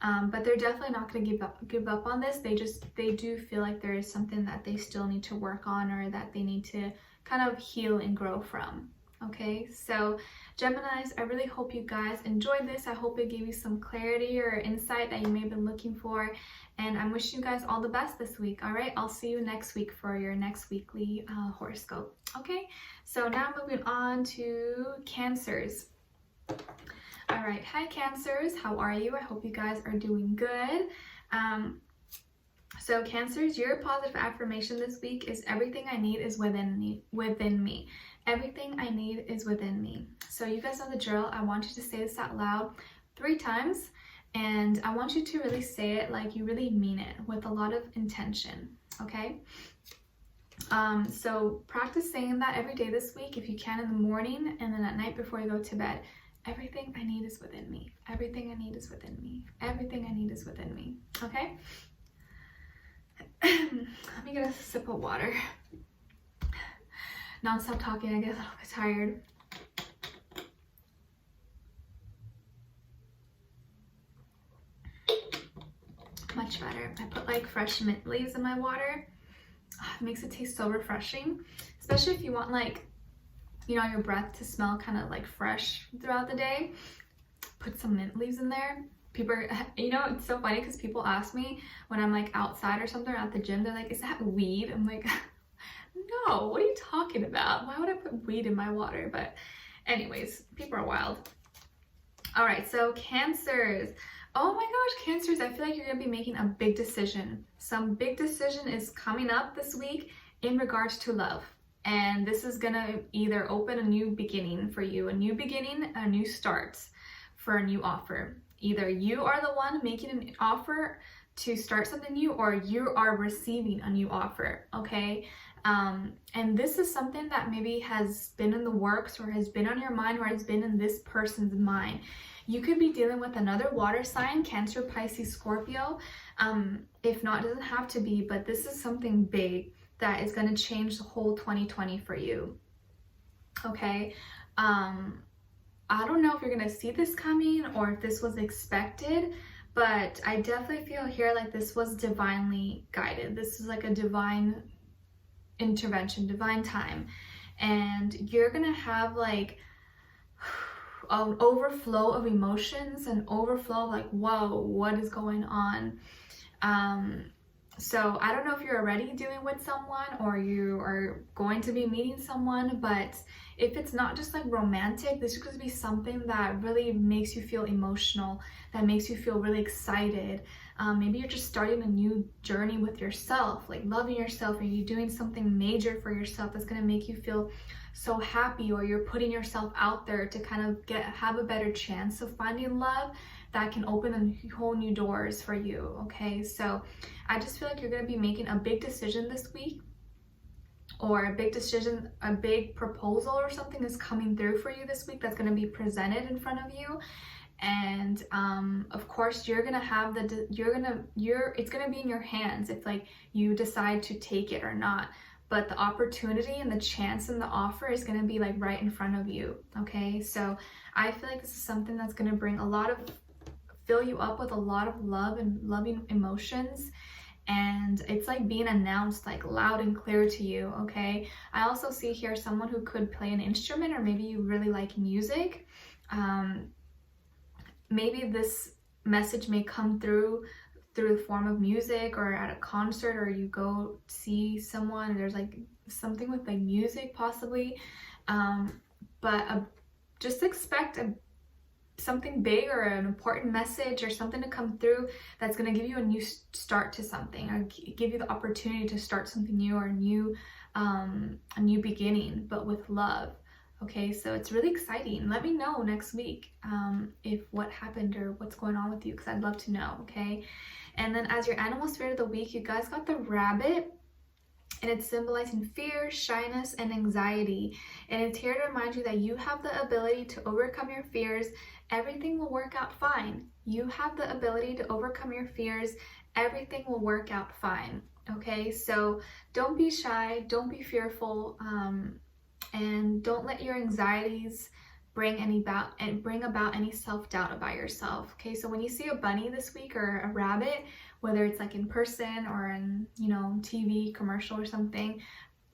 But they're definitely not going to give up on this. They do feel like there is something that they still need to work on, or that they need to kind of heal and grow from. Okay, so Geminis, I really hope you guys enjoyed this. I hope it gave you some clarity or insight that you may have been looking for. And I'm wishing you guys all the best this week. All right, I'll see you next week for your next weekly horoscope. Okay, so now moving on to Cancers. All right, hi Cancers, how are you? I hope you guys are doing good. So Cancers, your positive affirmation this week is, everything I need is within me. Everything I need is within me. So you guys know the drill. I want you to say this out loud 3 times, and I want you to really say it like you really mean it, with a lot of intention, okay? So practice saying that every day this week, if you can, in the morning and then at night before you go to bed. Everything I need is within me. Everything I need is within me. Everything I need is within me, okay? Let me get a sip of water. Non-stop talking, I get a little bit tired. Much better. I put like fresh mint leaves in my water. It makes it taste so refreshing, especially if you want like, you know, your breath to smell kind of like fresh throughout the day. Put some mint leaves in there. People are, you know, it's so funny because people ask me when I'm like outside or something, or at the gym, they're like, is that weed? I'm like, no, what are you talking about? Why would I put weed in my water? But anyways, people are wild. All right, so Cancers. Oh my gosh, Cancers, I feel like you're going to be making a big decision. Some big decision is coming up this week in regards to love. And this is gonna either open a new beginning for you, a new beginning, a new start for a new offer. Either you are the one making an offer to start something new, or you are receiving a new offer, okay? And this is something that maybe has been in the works, or has been on your mind, or has been in this person's mind. You could be dealing with another water sign, Cancer, Pisces, Scorpio. If not, it doesn't have to be, but this is something big that is going to change the whole 2020 for you, okay? I don't know if you're going to see this coming or if this was expected, but I definitely feel here like this was divinely guided. This is like a divine intervention, divine time. And you're going to have like an overflow of emotions and overflow of like, whoa, what is going on? So I don't know if you're already dealing with someone or you are going to be meeting someone, but if it's not just like romantic, this could be something that really makes you feel emotional, that makes you feel really excited. Maybe you're just starting a new journey with yourself, like loving yourself, or you're doing something major for yourself that's going to make you feel so happy, or you're putting yourself out there to kind of have a better chance of finding love that can open a whole new doors for you, okay? So I just feel like you're going to be making a big decision this week, or a big decision, a big proposal or something is coming through for you this week that's going to be presented in front of you. And of course you're gonna have it's gonna be in your hands if like you decide to take it or not, but the opportunity and the chance and the offer is gonna be like right in front of you, okay? So I feel like this is something that's gonna bring fill you up with a lot of love and loving emotions, and it's like being announced like loud and clear to you, okay? I also see here someone who could play an instrument, or maybe you really like music. Maybe this message may come through the form of music, or at a concert, or you go see someone and there's like something with like music possibly. Just expect something big or an important message or something to come through that's going to give you a new start to something, or give you the opportunity to start something new, or a new beginning, but with love. Okay, so it's really exciting. Let me know next week if what happened or what's going on with you, because I'd love to know, okay? And then as your animal spirit of the week, you guys got the rabbit, and it's symbolizing fear, shyness, and anxiety. And it's here to remind you that you have the ability to overcome your fears. Everything will work out fine. You have the ability to overcome your fears. Everything will work out fine, okay? So don't be shy, don't be fearful, and don't let your anxieties bring about any self-doubt about yourself, okay? So when you see a bunny this week, or a rabbit, whether it's like in person or in, TV commercial or something,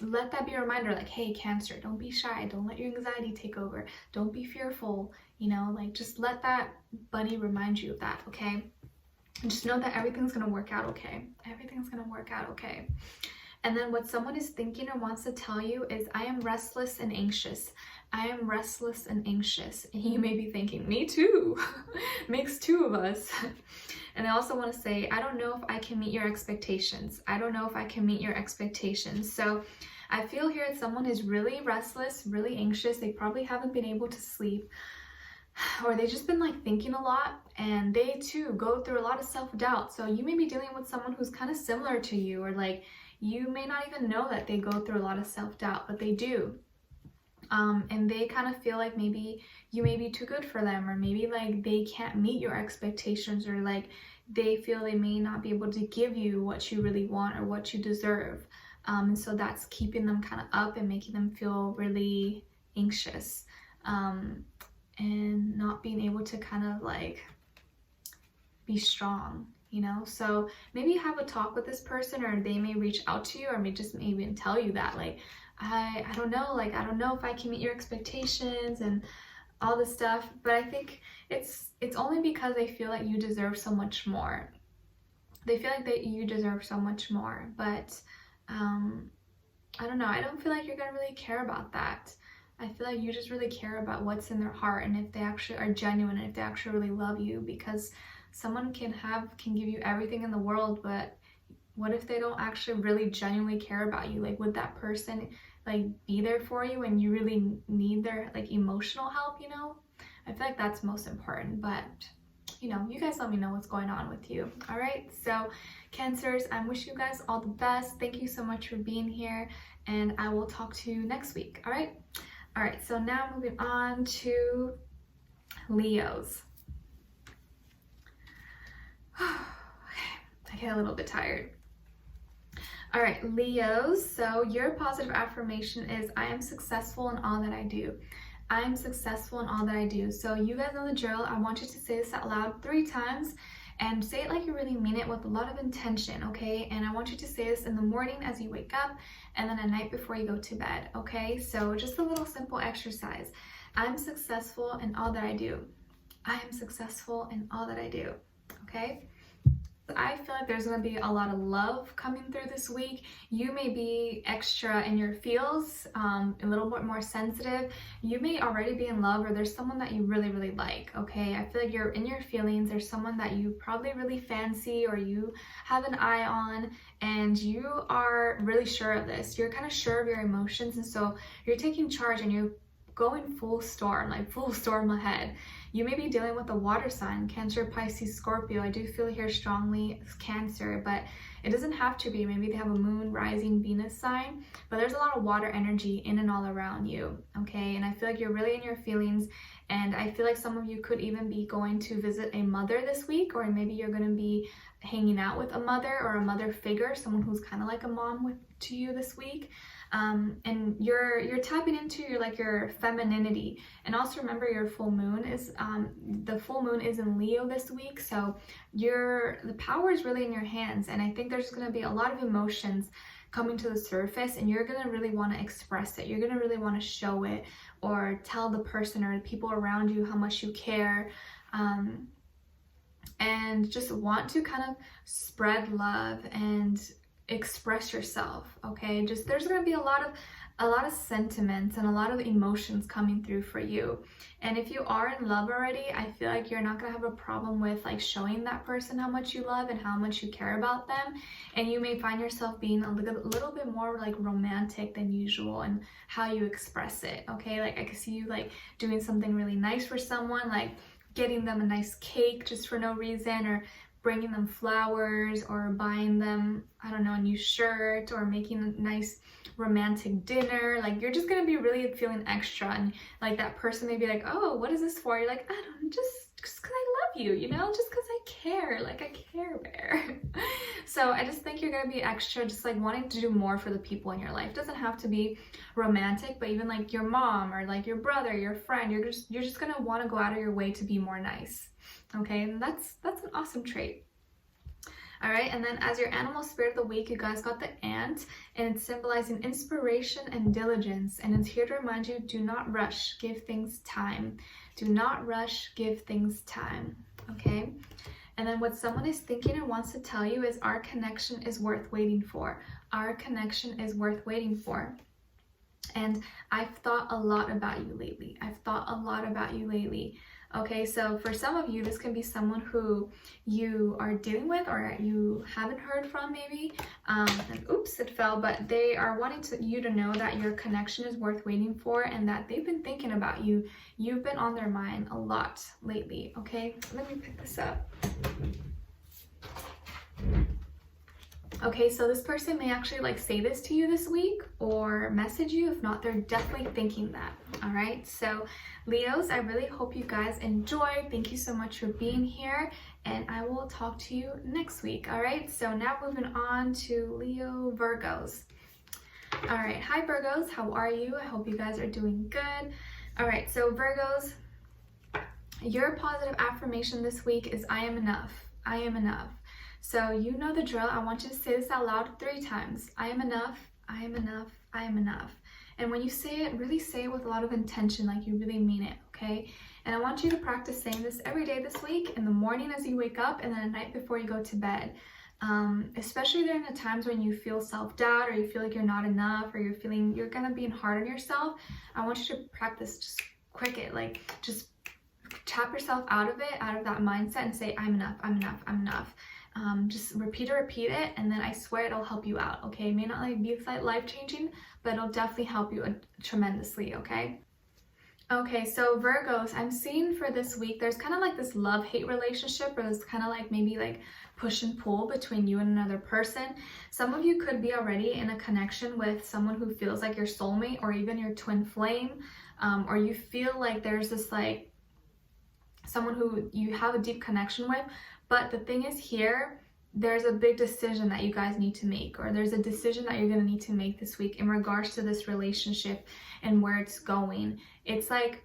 let that be a reminder, like, hey, Cancer, don't be shy, don't let your anxiety take over, don't be fearful, like just let that bunny remind you of that, okay? And just know that everything's gonna work out okay. Everything's gonna work out okay. And then what someone is thinking or wants to tell you is, I am restless and anxious. I am restless and anxious. And you may be thinking, me too. Makes two of us. And I also want to say, I don't know if I can meet your expectations. I don't know if I can meet your expectations. So I feel here that someone is really restless, really anxious. They probably haven't been able to sleep, or they've just been like thinking a lot, and they too go through a lot of self-doubt. So you may be dealing with someone who's kind of similar to you, or like you may not even know that they go through a lot of self-doubt, but they do. And they kind of feel like maybe you may be too good for them, or maybe like they can't meet your expectations, or like they feel they may not be able to give you what you really want or what you deserve. And so that's keeping them kind of up and making them feel really anxious, and not being able to kind of like be strong. So maybe you have a talk with this person, or they may reach out to you, or may even tell you that like, I don't know, like, I don't know if I can meet your expectations and all this stuff. But I think it's only because they feel like you deserve so much more. They feel like that you deserve so much more, but I don't know, I don't feel like you're gonna really care about that. I feel like you just really care about what's in their heart, and if they actually are genuine, and if they actually really love you. Because someone can give you everything in the world, but what if they don't actually really genuinely care about you? Like, would that person like be there for you when you really need their like emotional help, you know. I feel like that's most important, but you know, you guys let me know what's going on with you. All right, so Cancers, I'm wishing you guys all the best. Thank you so much for being here, and I will talk to you next week. All right, so now moving on to Leos. I get a little bit tired. All right, Leos, so your positive affirmation is, I am successful in all that I do. I am successful in all that I do. So you guys know the drill. I want you to say this out loud 3 times and say it like you really mean it with a lot of intention, okay? And I want you to say this in the morning as you wake up and then at night before you go to bed, okay? So just a little simple exercise. I'm successful in all that I do. I am successful in all that I do, okay? I feel like there's going to be a lot of love coming through this week. You may be extra in your feels, a little bit more sensitive. You may already be in love, or there's someone that you really, really like, okay? I feel like you're in your feelings. There's someone that you probably really fancy or you have an eye on, and you are really sure of this. You're kind of sure of your emotions, and so you're taking charge and you're going full storm, like full storm ahead. You may be dealing with a water sign, Cancer, Pisces, Scorpio. I do feel here strongly Cancer, but it doesn't have to be. Maybe they have a moon, rising, Venus sign, but there's a lot of water energy in and all around you, okay? And I feel like you're really in your feelings, and I feel like some of you could even be going to visit a mother this week, or maybe you're going to be hanging out with a mother or a mother figure, someone who's kind of like a mom to you this week. And you're tapping into your femininity. And also remember, your full moon is the full moon is in Leo this week, so the power is really in your hands. And I think there's going to be a lot of emotions coming to the surface, and you're going to really want to express it. You're going to really want to show it, or tell the person or the people around you how much you care, and just want to kind of spread love and express yourself, okay? Just there's going to be a lot of sentiments and a lot of emotions coming through for you. And if you are in love already, I feel like you're not going to have a problem with like showing that person how much you love and how much you care about them. And you may find yourself being a little bit more like romantic than usual in how you express it, okay? Like I can see you like doing something really nice for someone, like getting them a nice cake just for no reason, or bringing them flowers, or buying them, I don't know, a new shirt, or making a nice romantic dinner. Like you're just gonna be really feeling extra, and like that person may be like, oh, what is this for? You're like, I don't know, just because I love you, you know, just because I care, like I care bear. So I just think you're gonna be extra, just like wanting to do more for the people in your life. It doesn't have to be romantic, but even like your mom or like your brother, your friend, you're just gonna want to go out of your way to be more nice. Okay, and that's an awesome trait. All right, and then as your animal spirit of the week, you guys got the ant, and it's symbolizing inspiration and diligence, and it's here to remind you, do not rush, give things time. Do not rush, give things time, okay? And then what someone is thinking and wants to tell you is, our connection is worth waiting for. Our connection is worth waiting for. And I've thought a lot about you lately. Okay, so for some of you, this can be someone who you are dealing with or you haven't heard from maybe. And oops, it fell, but they are wanting you to know that your connection is worth waiting for, and that they've been thinking about you. You've been on their mind a lot lately, okay? Let me pick this up. Okay, so this person may actually like say this to you this week or message you. If not, they're definitely thinking that. All right, so Leos, I really hope you guys enjoyed. Thank you so much for being here, and I will talk to you next week. All right, so now moving on to Leo Virgos. All right, hi Virgos, how are you? I hope you guys are doing good. All right, so Virgos, your positive affirmation this week is, I am enough. I am enough. So you know the drill. I want you to say this out loud 3 times. I am enough, I am enough, I am enough. And when you say it, really say it with a lot of intention, like you really mean it, okay? And I want you to practice saying this every day this week, in the morning as you wake up, and then at night before you go to bed. Especially during the times when you feel self-doubt, or you feel like you're not enough, or you're gonna be hard on yourself. I want you to practice, just quick it, like just tap yourself out of it, out of that mindset, and say, I'm enough, I'm enough, I'm enough. Just repeat it, and then I swear it'll help you out, okay? It may not like be life-changing, but it'll definitely help you tremendously, okay? Okay, so Virgos, I'm seeing for this week, there's kind of like this love-hate relationship, or there's kind of like maybe like push and pull between you and another person. Some of you could be already in a connection with someone who feels like your soulmate or even your twin flame, or you feel like there's this like someone who you have a deep connection with. But the thing is here, there's a big decision that you guys need to make, or there's a decision that you're going to need to make this week in regards to this relationship and where it's going. It's like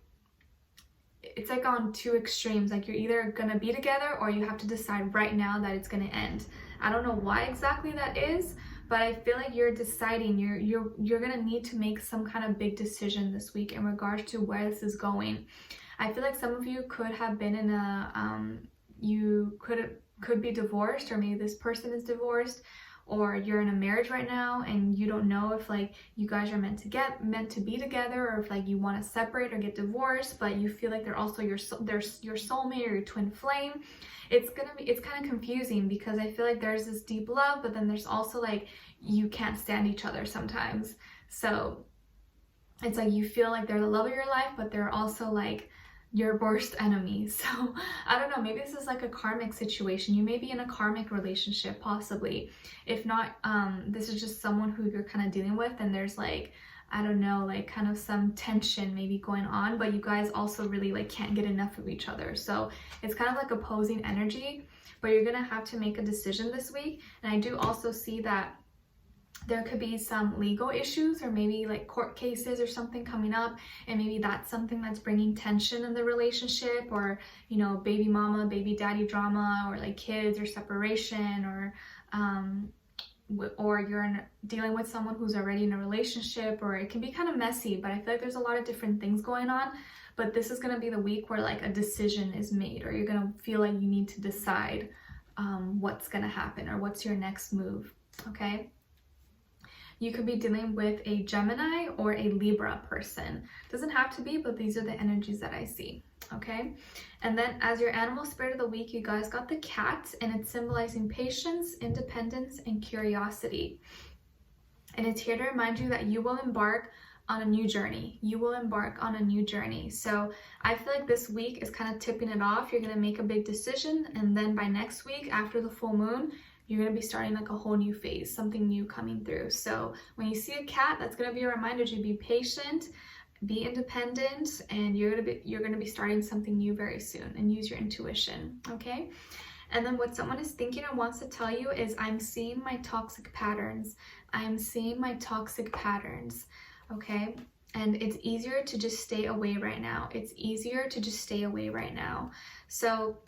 on two extremes. Like you're either going to be together, or you have to decide right now that it's going to end. I don't know why exactly that is, but I feel like you're deciding, you're going to need to make some kind of big decision this week in regards to where this is going. I feel like some of you could have been in a you could be divorced, or maybe this person is divorced, or you're in a marriage right now and you don't know if like you guys are meant to be together, or if like you want to separate or get divorced, but you feel like they're also your soulmate or your twin flame. It's kind of confusing, because I feel like there's this deep love, but then there's also like you can't stand each other sometimes. So it's like you feel like they're the love of your life, but they're also like your worst enemy. So I don't know, maybe this is like a karmic situation. You may be in a karmic relationship, possibly. If not, this is just someone who you're kind of dealing with, and there's like, I don't know, like kind of some tension maybe going on, but you guys also really like can't get enough of each other. So it's kind of like opposing energy, but you're gonna have to make a decision this week. And I do also see that there could be some legal issues, or maybe like court cases or something coming up, and maybe that's something that's bringing tension in the relationship, or you know, baby mama, baby daddy drama, or like kids or separation, or you're dealing with someone who's already in a relationship, or it can be kind of messy. But I feel like there's a lot of different things going on. But this is going to be the week where like a decision is made, or you're going to feel like you need to decide what's going to happen, or what's your next move, okay? You could be dealing with a Gemini or a Libra person. Doesn't have to be, but these are the energies that I see, okay? And then as your animal spirit of the week, you guys got the cat, and it's symbolizing patience, independence, and curiosity. And it's here to remind you that you will embark on a new journey. You will embark on a new journey. So I feel like this week is kind of tipping it off. You're going to make a big decision, and then by next week, after the full moon, you're going to be starting like a whole new phase, something new coming through. So when you see a cat, that's going to be a reminder to be patient, be independent, and you're going to be starting something new very soon, and use your intuition, okay? And then what someone is thinking or wants to tell you is, I'm seeing my toxic patterns. I'm seeing my toxic patterns, okay? And it's easier to just stay away right now. It's easier to just stay away right now. So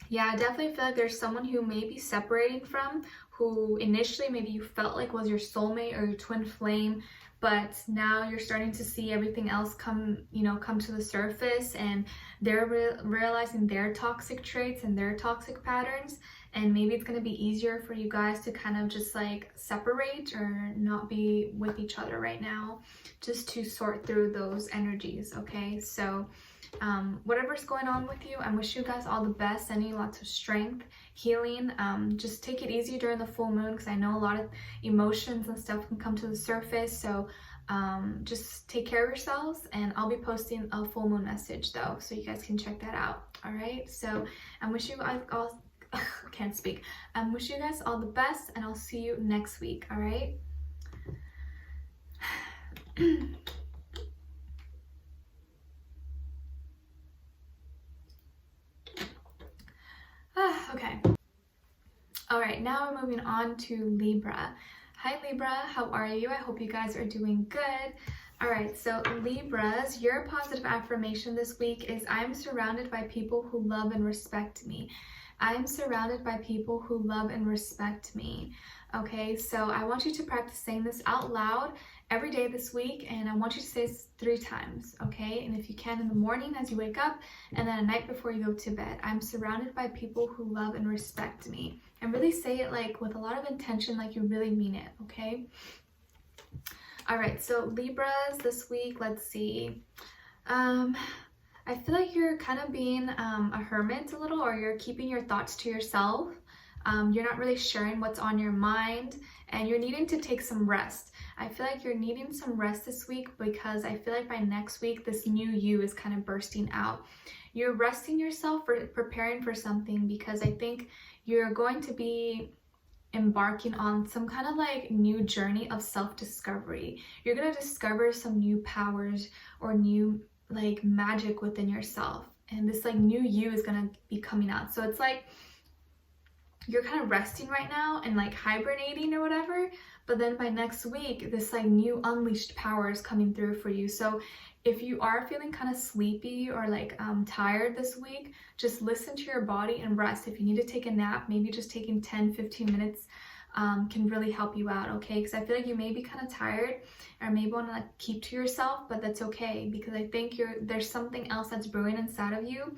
yeah, I definitely feel like there's someone who may be separating from, who initially maybe you felt like was your soulmate or your twin flame, but now you're starting to see everything else come to the surface, and they're realizing their toxic traits and their toxic patterns, and maybe it's going to be easier for you guys to kind of just like separate or not be with each other right now, just to sort through those energies, okay? So whatever's going on with you, I wish you guys all the best, sending you lots of strength, healing. Just take it easy during the full moon, because I know a lot of emotions and stuff can come to the surface. So just take care of yourselves, and I'll be posting a full moon message though, so you guys can check that out. All right, so I wish you guys all can't speak. I wish you guys all the best, and I'll see you next week. All right. Okay. All right, now we're moving on to Libra. Hi Libra, how are you? I hope you guys are doing good. All right, so Libras, your positive affirmation this week is, I'm surrounded by people who love and respect me. I'm surrounded by people who love and respect me. Okay, so I want you to practice saying this out loud every day this week, and I want you to say this 3 times, okay? And if you can, in the morning as you wake up, and then at night before you go to bed. I'm surrounded by people who love and respect me. And really say it like with a lot of intention, like you really mean it, okay? All right, so Libras this week, let's see. I feel like you're kind of being a hermit a little, or you're keeping your thoughts to yourself. You're not really sharing what's on your mind, and you're needing to take some rest. I feel like you're needing some rest this week because I feel like by next week, this new you is kind of bursting out. You're resting yourself for preparing for something because I think you're going to be embarking on some kind of like new journey of self-discovery. You're going to discover some new powers or new like magic within yourself. And this like new you is going to be coming out. So it's like you're kind of resting right now and like hibernating or whatever, but then by next week this like new unleashed power is coming through for you. So if you are feeling kind of sleepy or like tired this week, just listen to your body and rest. If you need to take a nap, maybe just taking 10-15 minutes can really help you out, okay? Because I feel like you may be kind of tired or maybe want to like keep to yourself, but that's okay because I think there's something else that's brewing inside of you,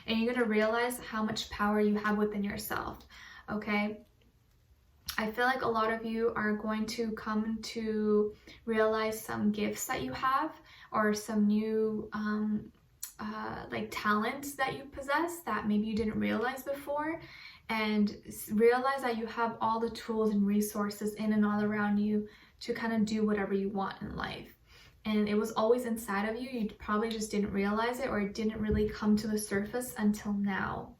and you're gonna realize how much power you have within yourself. Okay, I feel like a lot of you are going to come to realize some gifts that you have or some new like talents that you possess that maybe you didn't realize before, and realize that you have all the tools and resources in and all around you to kind of do whatever you want in life. And it was always inside of you. You probably just didn't realize it, or it didn't really come to the surface until now.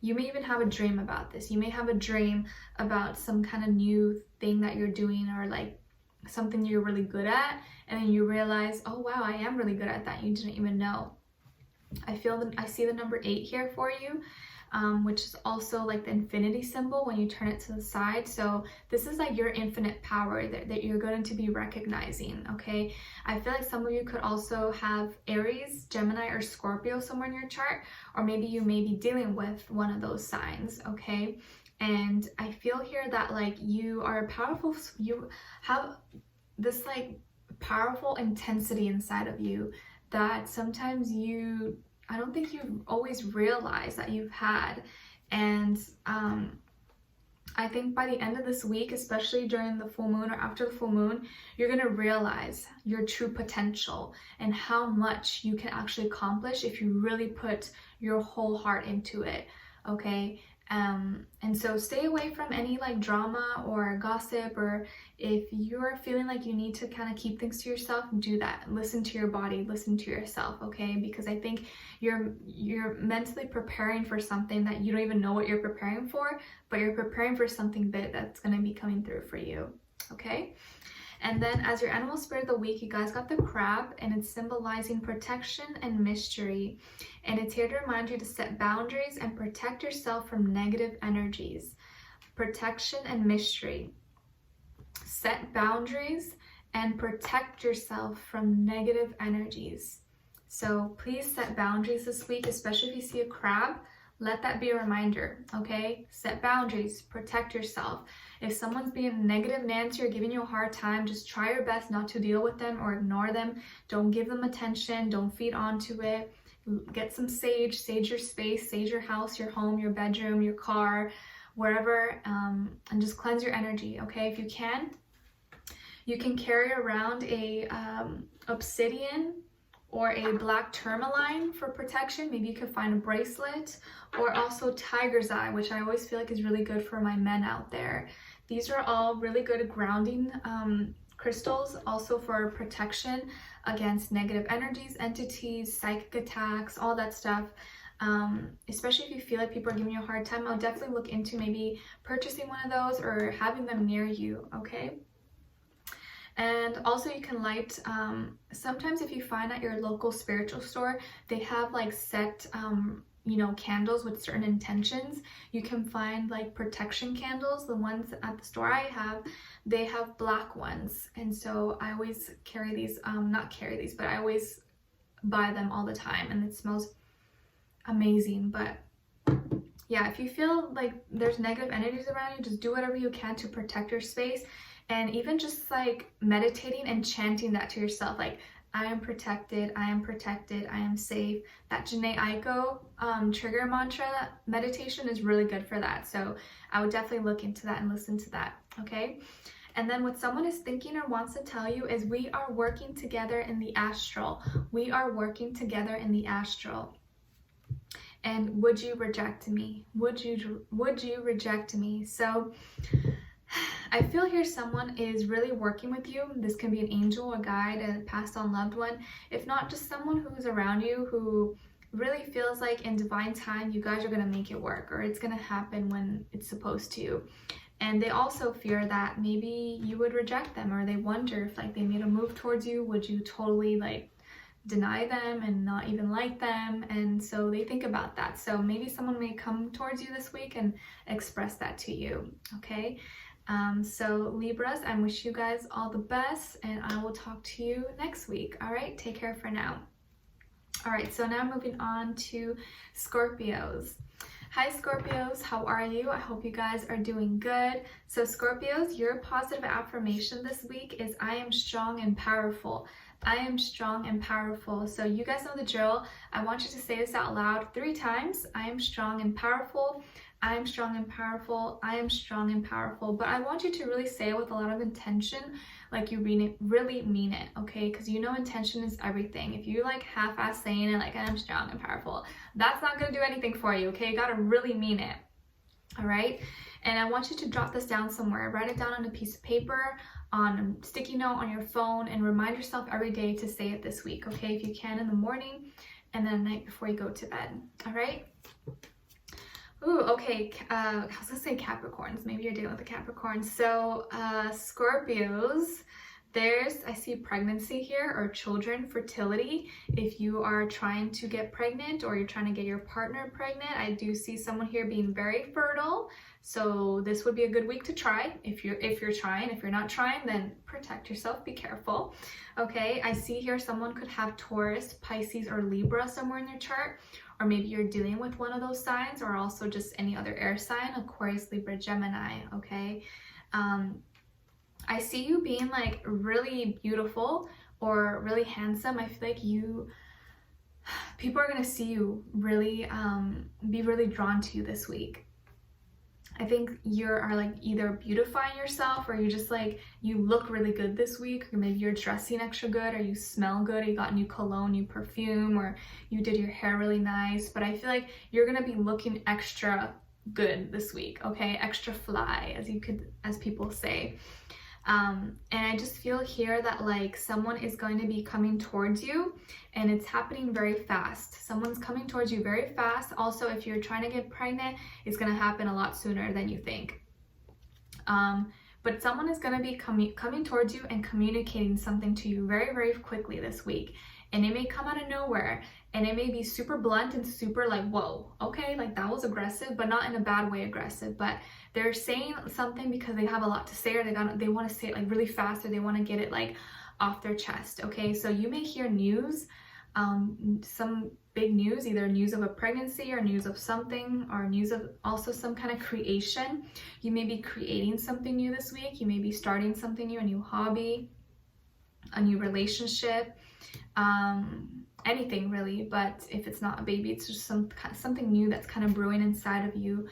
You may even have a dream about this. You may have a dream about some kind of new thing that you're doing, or like something you're really good at, and then you realize, oh wow, I am really good at that. You didn't even know. I see the number 8 here for you, which is also like the infinity symbol when you turn it to the side. So this is like your infinite power that you're going to be recognizing, okay? I feel like some of you could also have Aries, Gemini, or Scorpio somewhere in your chart, or maybe you may be dealing with one of those signs, okay? And I feel here that like you are powerful, you have this like powerful intensity inside of you that sometimes I don't think you've always realized that you've had. And I think by the end of this week, especially during the full moon or after the full moon, you're going to realize your true potential and how much you can actually accomplish if you really put your whole heart into it, okay? And so stay away from any like drama or gossip, or if you're feeling like you need to kind of keep things to yourself, do that. Listen to your body, listen to yourself, okay? Because I think you're mentally preparing for something that you don't even know what you're preparing for, but you're preparing for something big that's going to be coming through for you, okay? And then as your animal spirit of the week, you guys got the crab, and it's symbolizing protection and mystery. And it's here to remind you to set boundaries and protect yourself from negative energies. Protection and mystery. Set boundaries and protect yourself from negative energies. So please set boundaries this week, especially if you see a crab. Let that be a reminder, okay? Set boundaries, protect yourself. If someone's being negative Nancy or giving you a hard time, just try your best not to deal with them or ignore them. Don't give them attention. Don't feed onto it. Get some sage your space, sage your house, your home, your bedroom, your car, wherever, and just cleanse your energy, okay? If you can carry around a obsidian or a black tourmaline for protection. Maybe you could find a bracelet, or also tiger's eye, which I always feel like is really good for my men out there. These are all really good grounding crystals, also for protection against negative energies, entities, psychic attacks, all that stuff. Especially if you feel like people are giving you a hard time, I'll definitely look into maybe purchasing one of those or having them near you, okay? And also you can light, sometimes if you find at your local spiritual store, they have like set, candles with certain intentions. You can find like protection candles. The ones at the store I have, they have black ones. And so I always carry these, but I always buy them all the time, and it smells amazing. But yeah, if you feel like there's negative energies around you, just do whatever you can to protect your space. And even just like meditating and chanting that to yourself, like, I am protected, I am protected, I am safe. That Janae Aiko trigger mantra meditation is really good for that. So I would definitely look into that and listen to that, okay? And then what someone is thinking or wants to tell you is we are working together in the astral. We are working together in the astral. And would you reject me? Would you reject me? So I feel here someone is really working with you. This can be an angel, a guide, a passed on loved one. If not, just someone who's around you who really feels like in divine time you guys are going to make it work, or it's going to happen when it's supposed to. And they also fear that maybe you would reject them, or they wonder if like they made a move towards you, would you totally like deny them and not even like them? And so they think about that. So maybe someone may come towards you this week and express that to you. Okay, so Libras, I wish you guys all the best, and I will talk to you next week. All right, take care for now. All right, so now moving on to Scorpios. Hi Scorpios, how are you? I hope you guys are doing good. So Scorpios, your positive affirmation this week is I am strong and powerful. I am strong and powerful. So you guys know the drill. I want you to say this out loud 3 times. I am strong and powerful. I am strong and powerful. I am strong and powerful. But I want you to really say it with a lot of intention, like you really mean it, okay? Because you know intention is everything. If you like half-ass saying it like I'm strong and powerful, that's not going to do anything for you, okay? You got to really mean it, all right? And I want you to jot this down somewhere. Write it down on a piece of paper, on a sticky note, on your phone, and remind yourself every day to say it this week, okay? If you can, in the morning and then at night before you go to bed, all right? Ooh, okay, I was gonna say Capricorns. Maybe you're dealing with a Capricorn. So, Scorpios, I see pregnancy here, or children, fertility. If you are trying to get pregnant or you're trying to get your partner pregnant, I do see someone here being very fertile. So this would be a good week to try. If you're trying. If you're not trying, then protect yourself, be careful. Okay, I see here someone could have Taurus, Pisces, or Libra somewhere in their chart. Or maybe you're dealing with one of those signs, or also just any other air sign, Aquarius, Libra, Gemini, okay? I see you being like really beautiful or really handsome. I feel like people are gonna see you really, be really drawn to you this week. I think you are like either beautifying yourself, or you just like, you look really good this week, or maybe you're dressing extra good, or you smell good, or you got new cologne, new perfume, or you did your hair really nice. But I feel like you're gonna be looking extra good this week, okay? Extra fly, as people say. And I just feel here that like someone is going to be coming towards you, and it's happening very fast. Someone's coming towards you very fast. Also, if you're trying to get pregnant, it's going to happen a lot sooner than you think. But someone is going to be coming towards you and communicating something to you very, very quickly this week. And it may come out of nowhere, and it may be super blunt and super like, whoa, okay, like that was aggressive, but not in a bad way aggressive. But they're saying something because they have a lot to say, or they want to say it like really fast, or they want to get it like off their chest, okay? So you may hear news, some big news, either news of a pregnancy or news of something, or news of also some kind of creation. You may be creating something new this week. You may be starting something new, a new hobby, a new relationship, anything really. But if it's not a baby, it's just something new that's kind of brewing inside of you.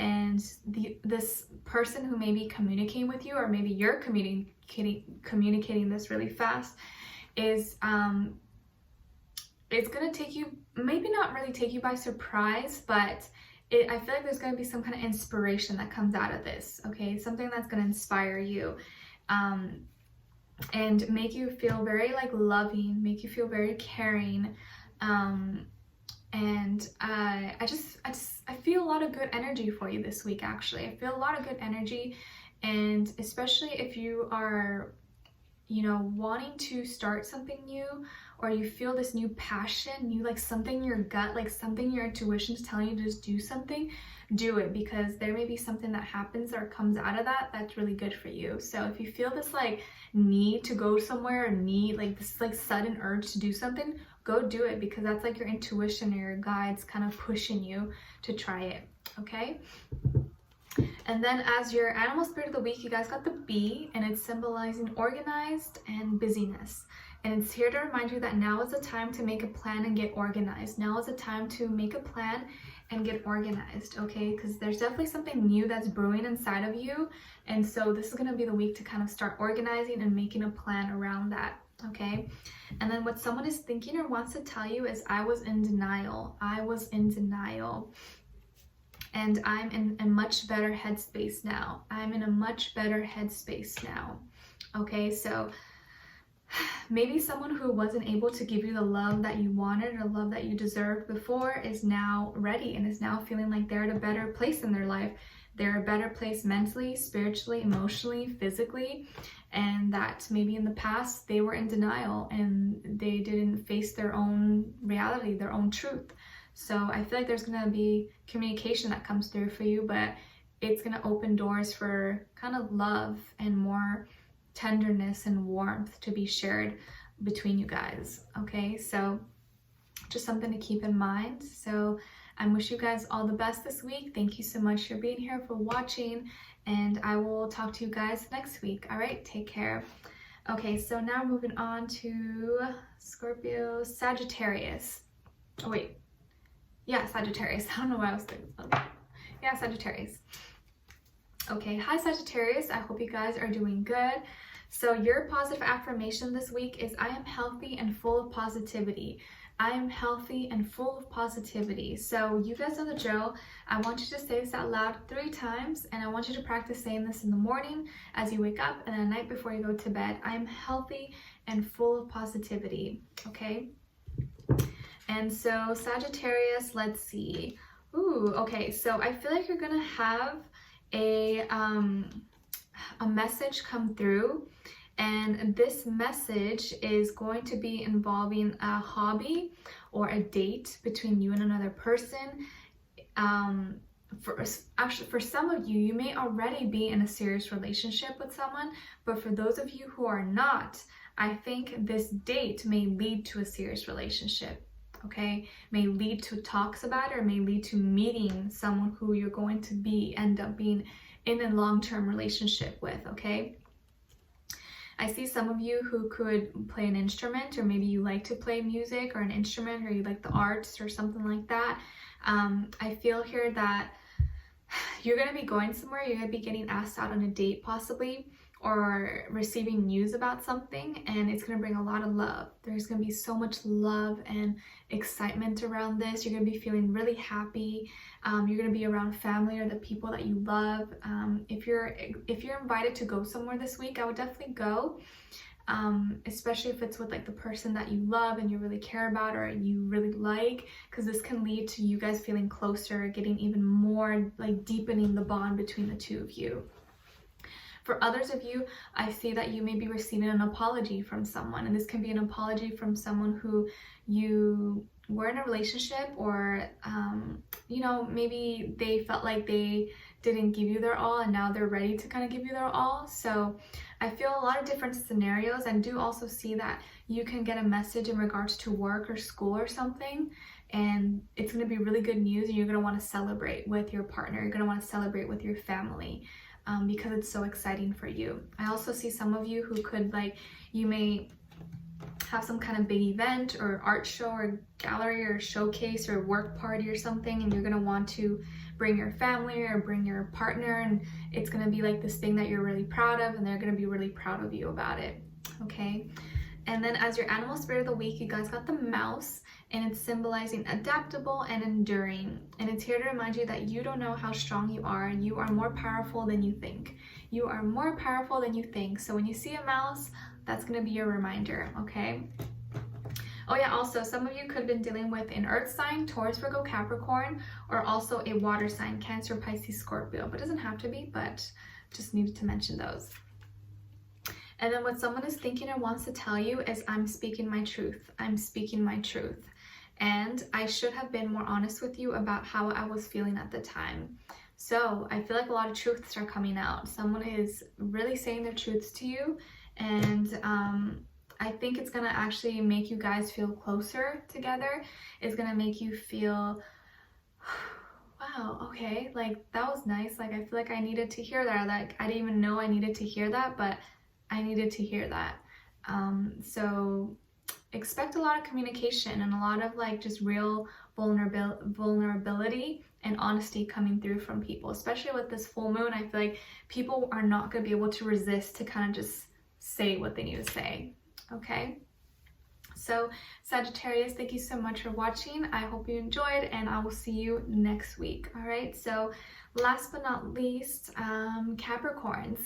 And this person who may be communicating with you, or maybe you're communicating this really fast, is it's gonna take you, maybe not really take you by surprise, but I feel like there's gonna be some kind of inspiration that comes out of this, okay? Something that's gonna inspire you, and make you feel very like loving, make you feel very caring, and I feel a lot of good energy for you this week. Actually, I feel a lot of good energy, and especially if you are, wanting to start something new, or you feel this new passion, like something in your gut, like something your intuition is telling you to just do something, do it, because there may be something that happens or comes out of that that's really good for you. So if you feel this like need to go somewhere, or need like this like sudden urge to do something, go do it, because that's like your intuition or your guides kind of pushing you to try it, okay? And then as your animal spirit of the week, you guys got the bee, and it's symbolizing organized and busyness. And it's here to remind you that now is the time to make a plan and get organized. Now is the time to make a plan and get organized, okay? Because there's definitely something new that's brewing inside of you. And so this is going to be the week to kind of start organizing and making a plan around that, okay? And then what someone is thinking or wants to tell you is, I was in denial. I was in denial. And I'm in a much better headspace now. I'm in a much better headspace now. Okay, so maybe someone who wasn't able to give you the love that you wanted or love that you deserved before is now ready and is now feeling like they're at a better place in their life. They're a better place mentally, spiritually, emotionally, physically, and that maybe in the past they were in denial and they didn't face their own reality, their own truth. So I feel like there's going to be communication that comes through for you, but it's going to open doors for kind of love and more tenderness and warmth to be shared between you guys. Okay, so just something to keep in mind. So I wish you guys all the best this week. Thank you so much for being here, for watching, and I will talk to you guys next week. All right, take care. Okay, so now moving on to Scorpio, Sagittarius. Oh wait, yeah, Sagittarius. I don't know why I was thinking something. Yeah, Sagittarius. Okay, hi Sagittarius. I hope you guys are doing good. So your positive affirmation this week is, I am healthy and full of positivity. I am healthy and full of positivity. So you guys know the drill. I want you to say this out loud 3 times, and I want you to practice saying this in the morning as you wake up and the night before you go to bed. I am healthy and full of positivity. Okay? And so Sagittarius, let's see. Ooh, okay. So I feel like you're gonna have a message come through, and this message is going to be involving a hobby or a date between you and another person. For some of you, you may already be in a serious relationship with someone, but for those of you who are not, I think this date may lead to a serious relationship. Okay, may lead to talks about it, or may lead to meeting someone who you're going to end up being in a long-term relationship with. Okay, I see some of you who could play an instrument, or maybe you like to play music or an instrument, or you like the arts or something like that. I feel here that you're going to be going somewhere, you're going to be getting asked out on a date possibly, or receiving news about something, and it's going to bring a lot of love. There's going to be so much love and excitement around this. You're going to be feeling really happy. You're going to be around family or the people that you love. If you're invited to go somewhere this week, I would definitely go, especially if it's with like the person that you love and you really care about or you really like, because this can lead to you guys feeling closer, getting even more, like deepening the bond between the two of you. For others of you, I see that you may be receiving an apology from someone, and this can be an apology from someone who you were in a relationship, or you know, maybe they felt like they didn't give you their all and now they're ready to kind of give you their all. So I feel a lot of different scenarios, and do also see that you can get a message in regards to work or school or something, and it's going to be really good news, and you're going to want to celebrate with your partner. You're going to want to celebrate with your family. Because it's so exciting for you. I also see some of you who could, like, you may have some kind of big event or art show or gallery or showcase or work party or something, and you're going to want to bring your family or bring your partner, and it's going to be like this thing that you're really proud of, and they're going to be really proud of you about it. Okay, and then as your animal spirit of the week, you guys got the mouse, and it's symbolizing adaptable and enduring, and it's here to remind you that you don't know how strong you are. You are more powerful than you think. You are more powerful than you think. So when you see a mouse, that's going to be your reminder. Okay, oh yeah, also some of you could have been dealing with an earth sign, Taurus, Virgo, Capricorn, or also a water sign, Cancer, Pisces, Scorpio, but it doesn't have to be, but just needed to mention those. And then what someone is thinking or wants to tell you is, I'm speaking my truth. I'm speaking my truth. And I should have been more honest with you about how I was feeling at the time. So I feel like a lot of truths are coming out. Someone is really saying their truths to you, and I think it's gonna actually make you guys feel closer together. It's gonna make you feel, wow, okay, like that was nice. Like I feel like I needed to hear that. Like I didn't even know I needed to hear that, but I needed to hear that. So expect a lot of communication and a lot of like just real vulnerability and honesty coming through from people, especially with this full moon. I feel like people are not going to be able to resist to kind of just say what they need to say. okay? So Sagittarius, thank you so much for watching. I hope you enjoyed, and I will see you next week. All right, so last but not least, Capricorns.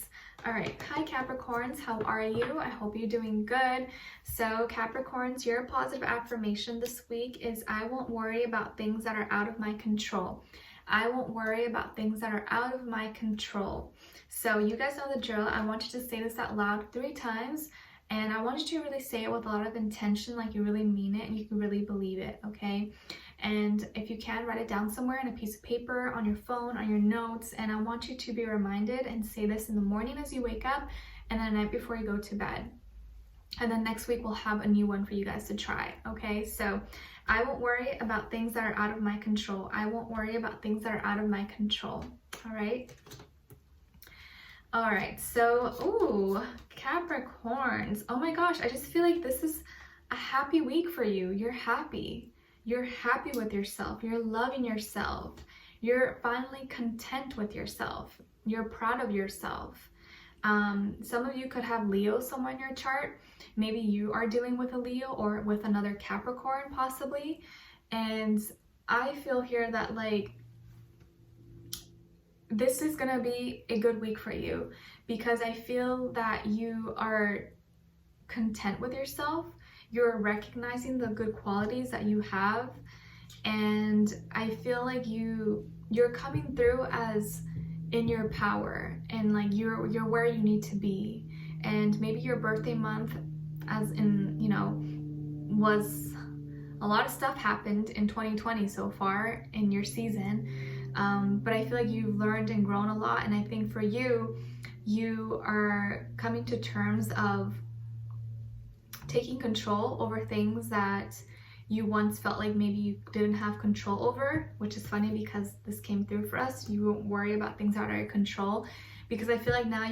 All right, hi Capricorns, how are you? I hope you're doing good. So Capricorns, your positive affirmation this week is I won't worry about things that are out of my control. I won't worry about things that are out of my control. So you guys know the drill. I want you to say this out loud 3 times. And I want you to really say it with a lot of intention, like you really mean it and you can really believe it, okay? And if you can, write it down somewhere on a piece of paper, on your phone, on your notes. And I want you to be reminded and say this in the morning as you wake up and the night before you go to bed. And then next week we'll have a new one for you guys to try, okay? So I won't worry about things that are out of my control. I won't worry about things that are out of my control, all right? All right, so, ooh, Capricorns. Oh my gosh, I just feel like this is a happy week for you. You're happy. You're happy with yourself. You're loving yourself. You're finally content with yourself. You're proud of yourself. Some of you could have Leo somewhere in your chart. Maybe you are dealing with a Leo or with another Capricorn possibly. And I feel here that like, this is gonna be a good week for you because I feel that you are content with yourself. You're recognizing the good qualities that you have, and I feel like you're coming through as in your power, and like you're where you need to be. And maybe your birthday month, as in, you know, was a lot of stuff happened in 2020 so far in your season. But I feel like you've learned and grown a lot, and I think for you, you are coming to terms of taking control over things that you once felt like maybe you didn't have control over, which is funny because this came through for us. You won't worry about things out of your control, because I feel like now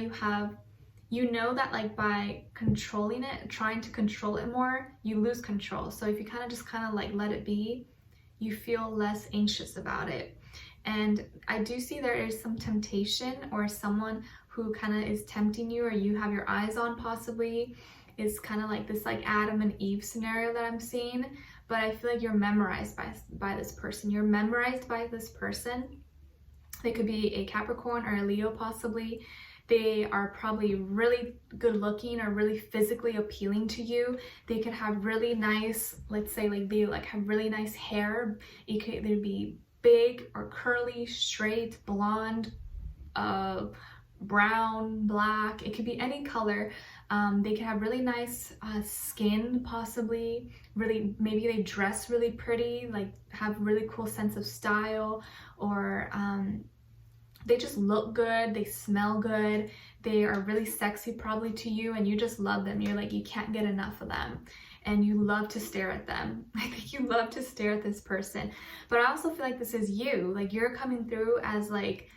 you know that like by controlling it, trying to control it more, you lose control. So if you kind of like let it be, you feel less anxious about it. And I do see there is some temptation, or someone who kind of is tempting you, or you have your eyes on possibly, is kind of like this like Adam and Eve scenario that I'm seeing. But I feel like you're memorized by this person. You're memorized by this person. They could be a Capricorn or a Leo possibly. They are probably really good looking or really physically appealing to you. They could have really nice, let's say like they like have really nice hair. It could either be big or curly, straight, blonde, brown, black. It could be any color. They can have really nice skin possibly. Really, maybe they dress really pretty, like have really cool sense of style, or they just look good, they smell good, they are really sexy probably to you, and you just love them. You're like, you can't get enough of them, and you love to stare at them. I think you love to stare at this person. But I also feel like this is you. Like you're coming through as like,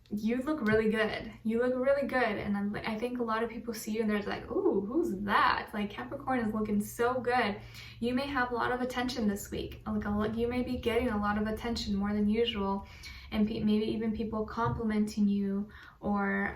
you look really good. You look really good. And I think a lot of people see you and they're like, ooh, who's that? Like Capricorn is looking so good. You may have a lot of attention this week. Like you may be getting a lot of attention more than usual. And maybe even people complimenting you, or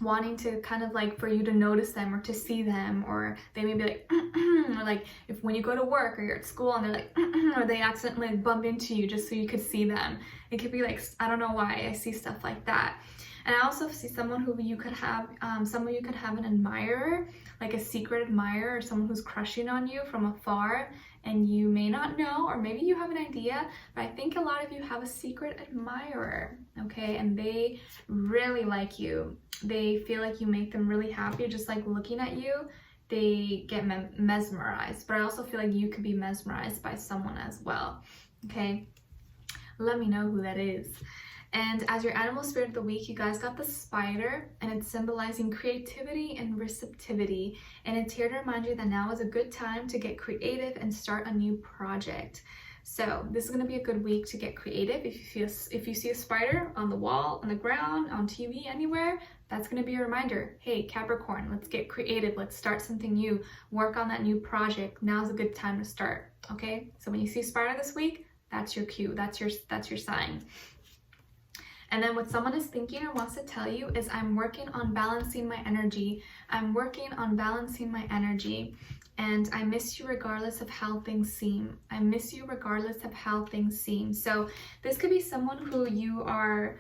wanting to kind of like for you to notice them or to see them, or they may be like, or like if when you go to work or you're at school and they're like, or they accidentally like bump into you just so you could see them. It could be like, I don't know why I see stuff like that. And I also see someone who you could have, some of you could have an admirer, like a secret admirer, or someone who's crushing on you from afar, and you may not know, or maybe you have an idea, but I think a lot of you have a secret admirer, okay? And they really like you. They feel like you make them really happy, just like looking at you. They get mesmerized, but I also feel like you could be mesmerized by someone as well, okay? Let me know who that is. And as your animal spirit of the week, you guys got the spider, and it's symbolizing creativity and receptivity. And it's here to remind you that now is a good time to get creative and start a new project. So this is going to be a good week to get creative. If you see a spider on the wall, on the ground, on TV, anywhere, that's going to be a reminder. Hey, Capricorn, let's get creative. Let's start something new. Work on that new project. Now's a good time to start. Okay. So when you see a spider this week, that's your cue. That's your sign. And then what someone is thinking or wants to tell you is, I'm working on balancing my energy. I'm working on balancing my energy. And I miss you regardless of how things seem. I miss you regardless of how things seem. So this could be someone who you are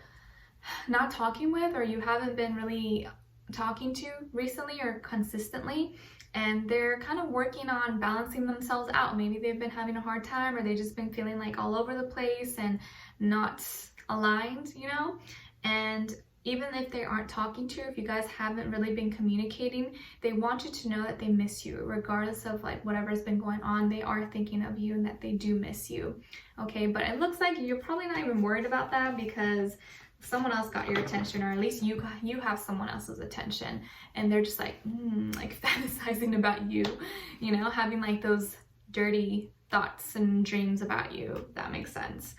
not talking with, or you haven't been really talking to recently or consistently, and they're kind of working on balancing themselves out. Maybe they've been having a hard time, or they've just been feeling like all over the place and not aligned, you know? And even if they aren't talking to you, if you guys haven't really been communicating, they want you to know that they miss you regardless of like whatever's been going on. They are thinking of you and that they do miss you. Okay, but it looks like you're probably not even worried about that, because someone else got your attention, or at least you have someone else's attention, and they're just like like fantasizing about you, you know, having like those dirty thoughts and dreams about you, if that makes sense.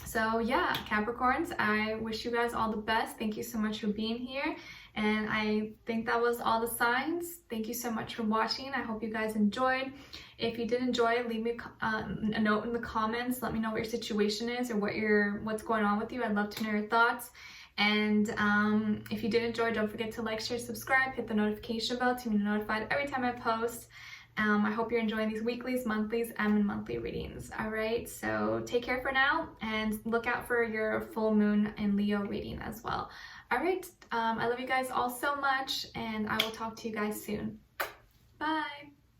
So yeah, Capricorns, I wish you guys all the best. Thank you so much for being here. And I think that was all the signs. Thank you so much for watching. I hope you guys enjoyed. If you did enjoy, leave me a note in the comments. Let me know what your situation is, or what's going on with you. I'd love to know your thoughts. And if you did enjoy, don't forget to like, share, subscribe, hit the notification bell to be notified every time I post. I hope you're enjoying these weeklies, monthlies, and monthly readings. All right, so take care for now, and look out for your full moon and Leo reading as well. All right, I love you guys all so much, and I will talk to you guys soon. Bye.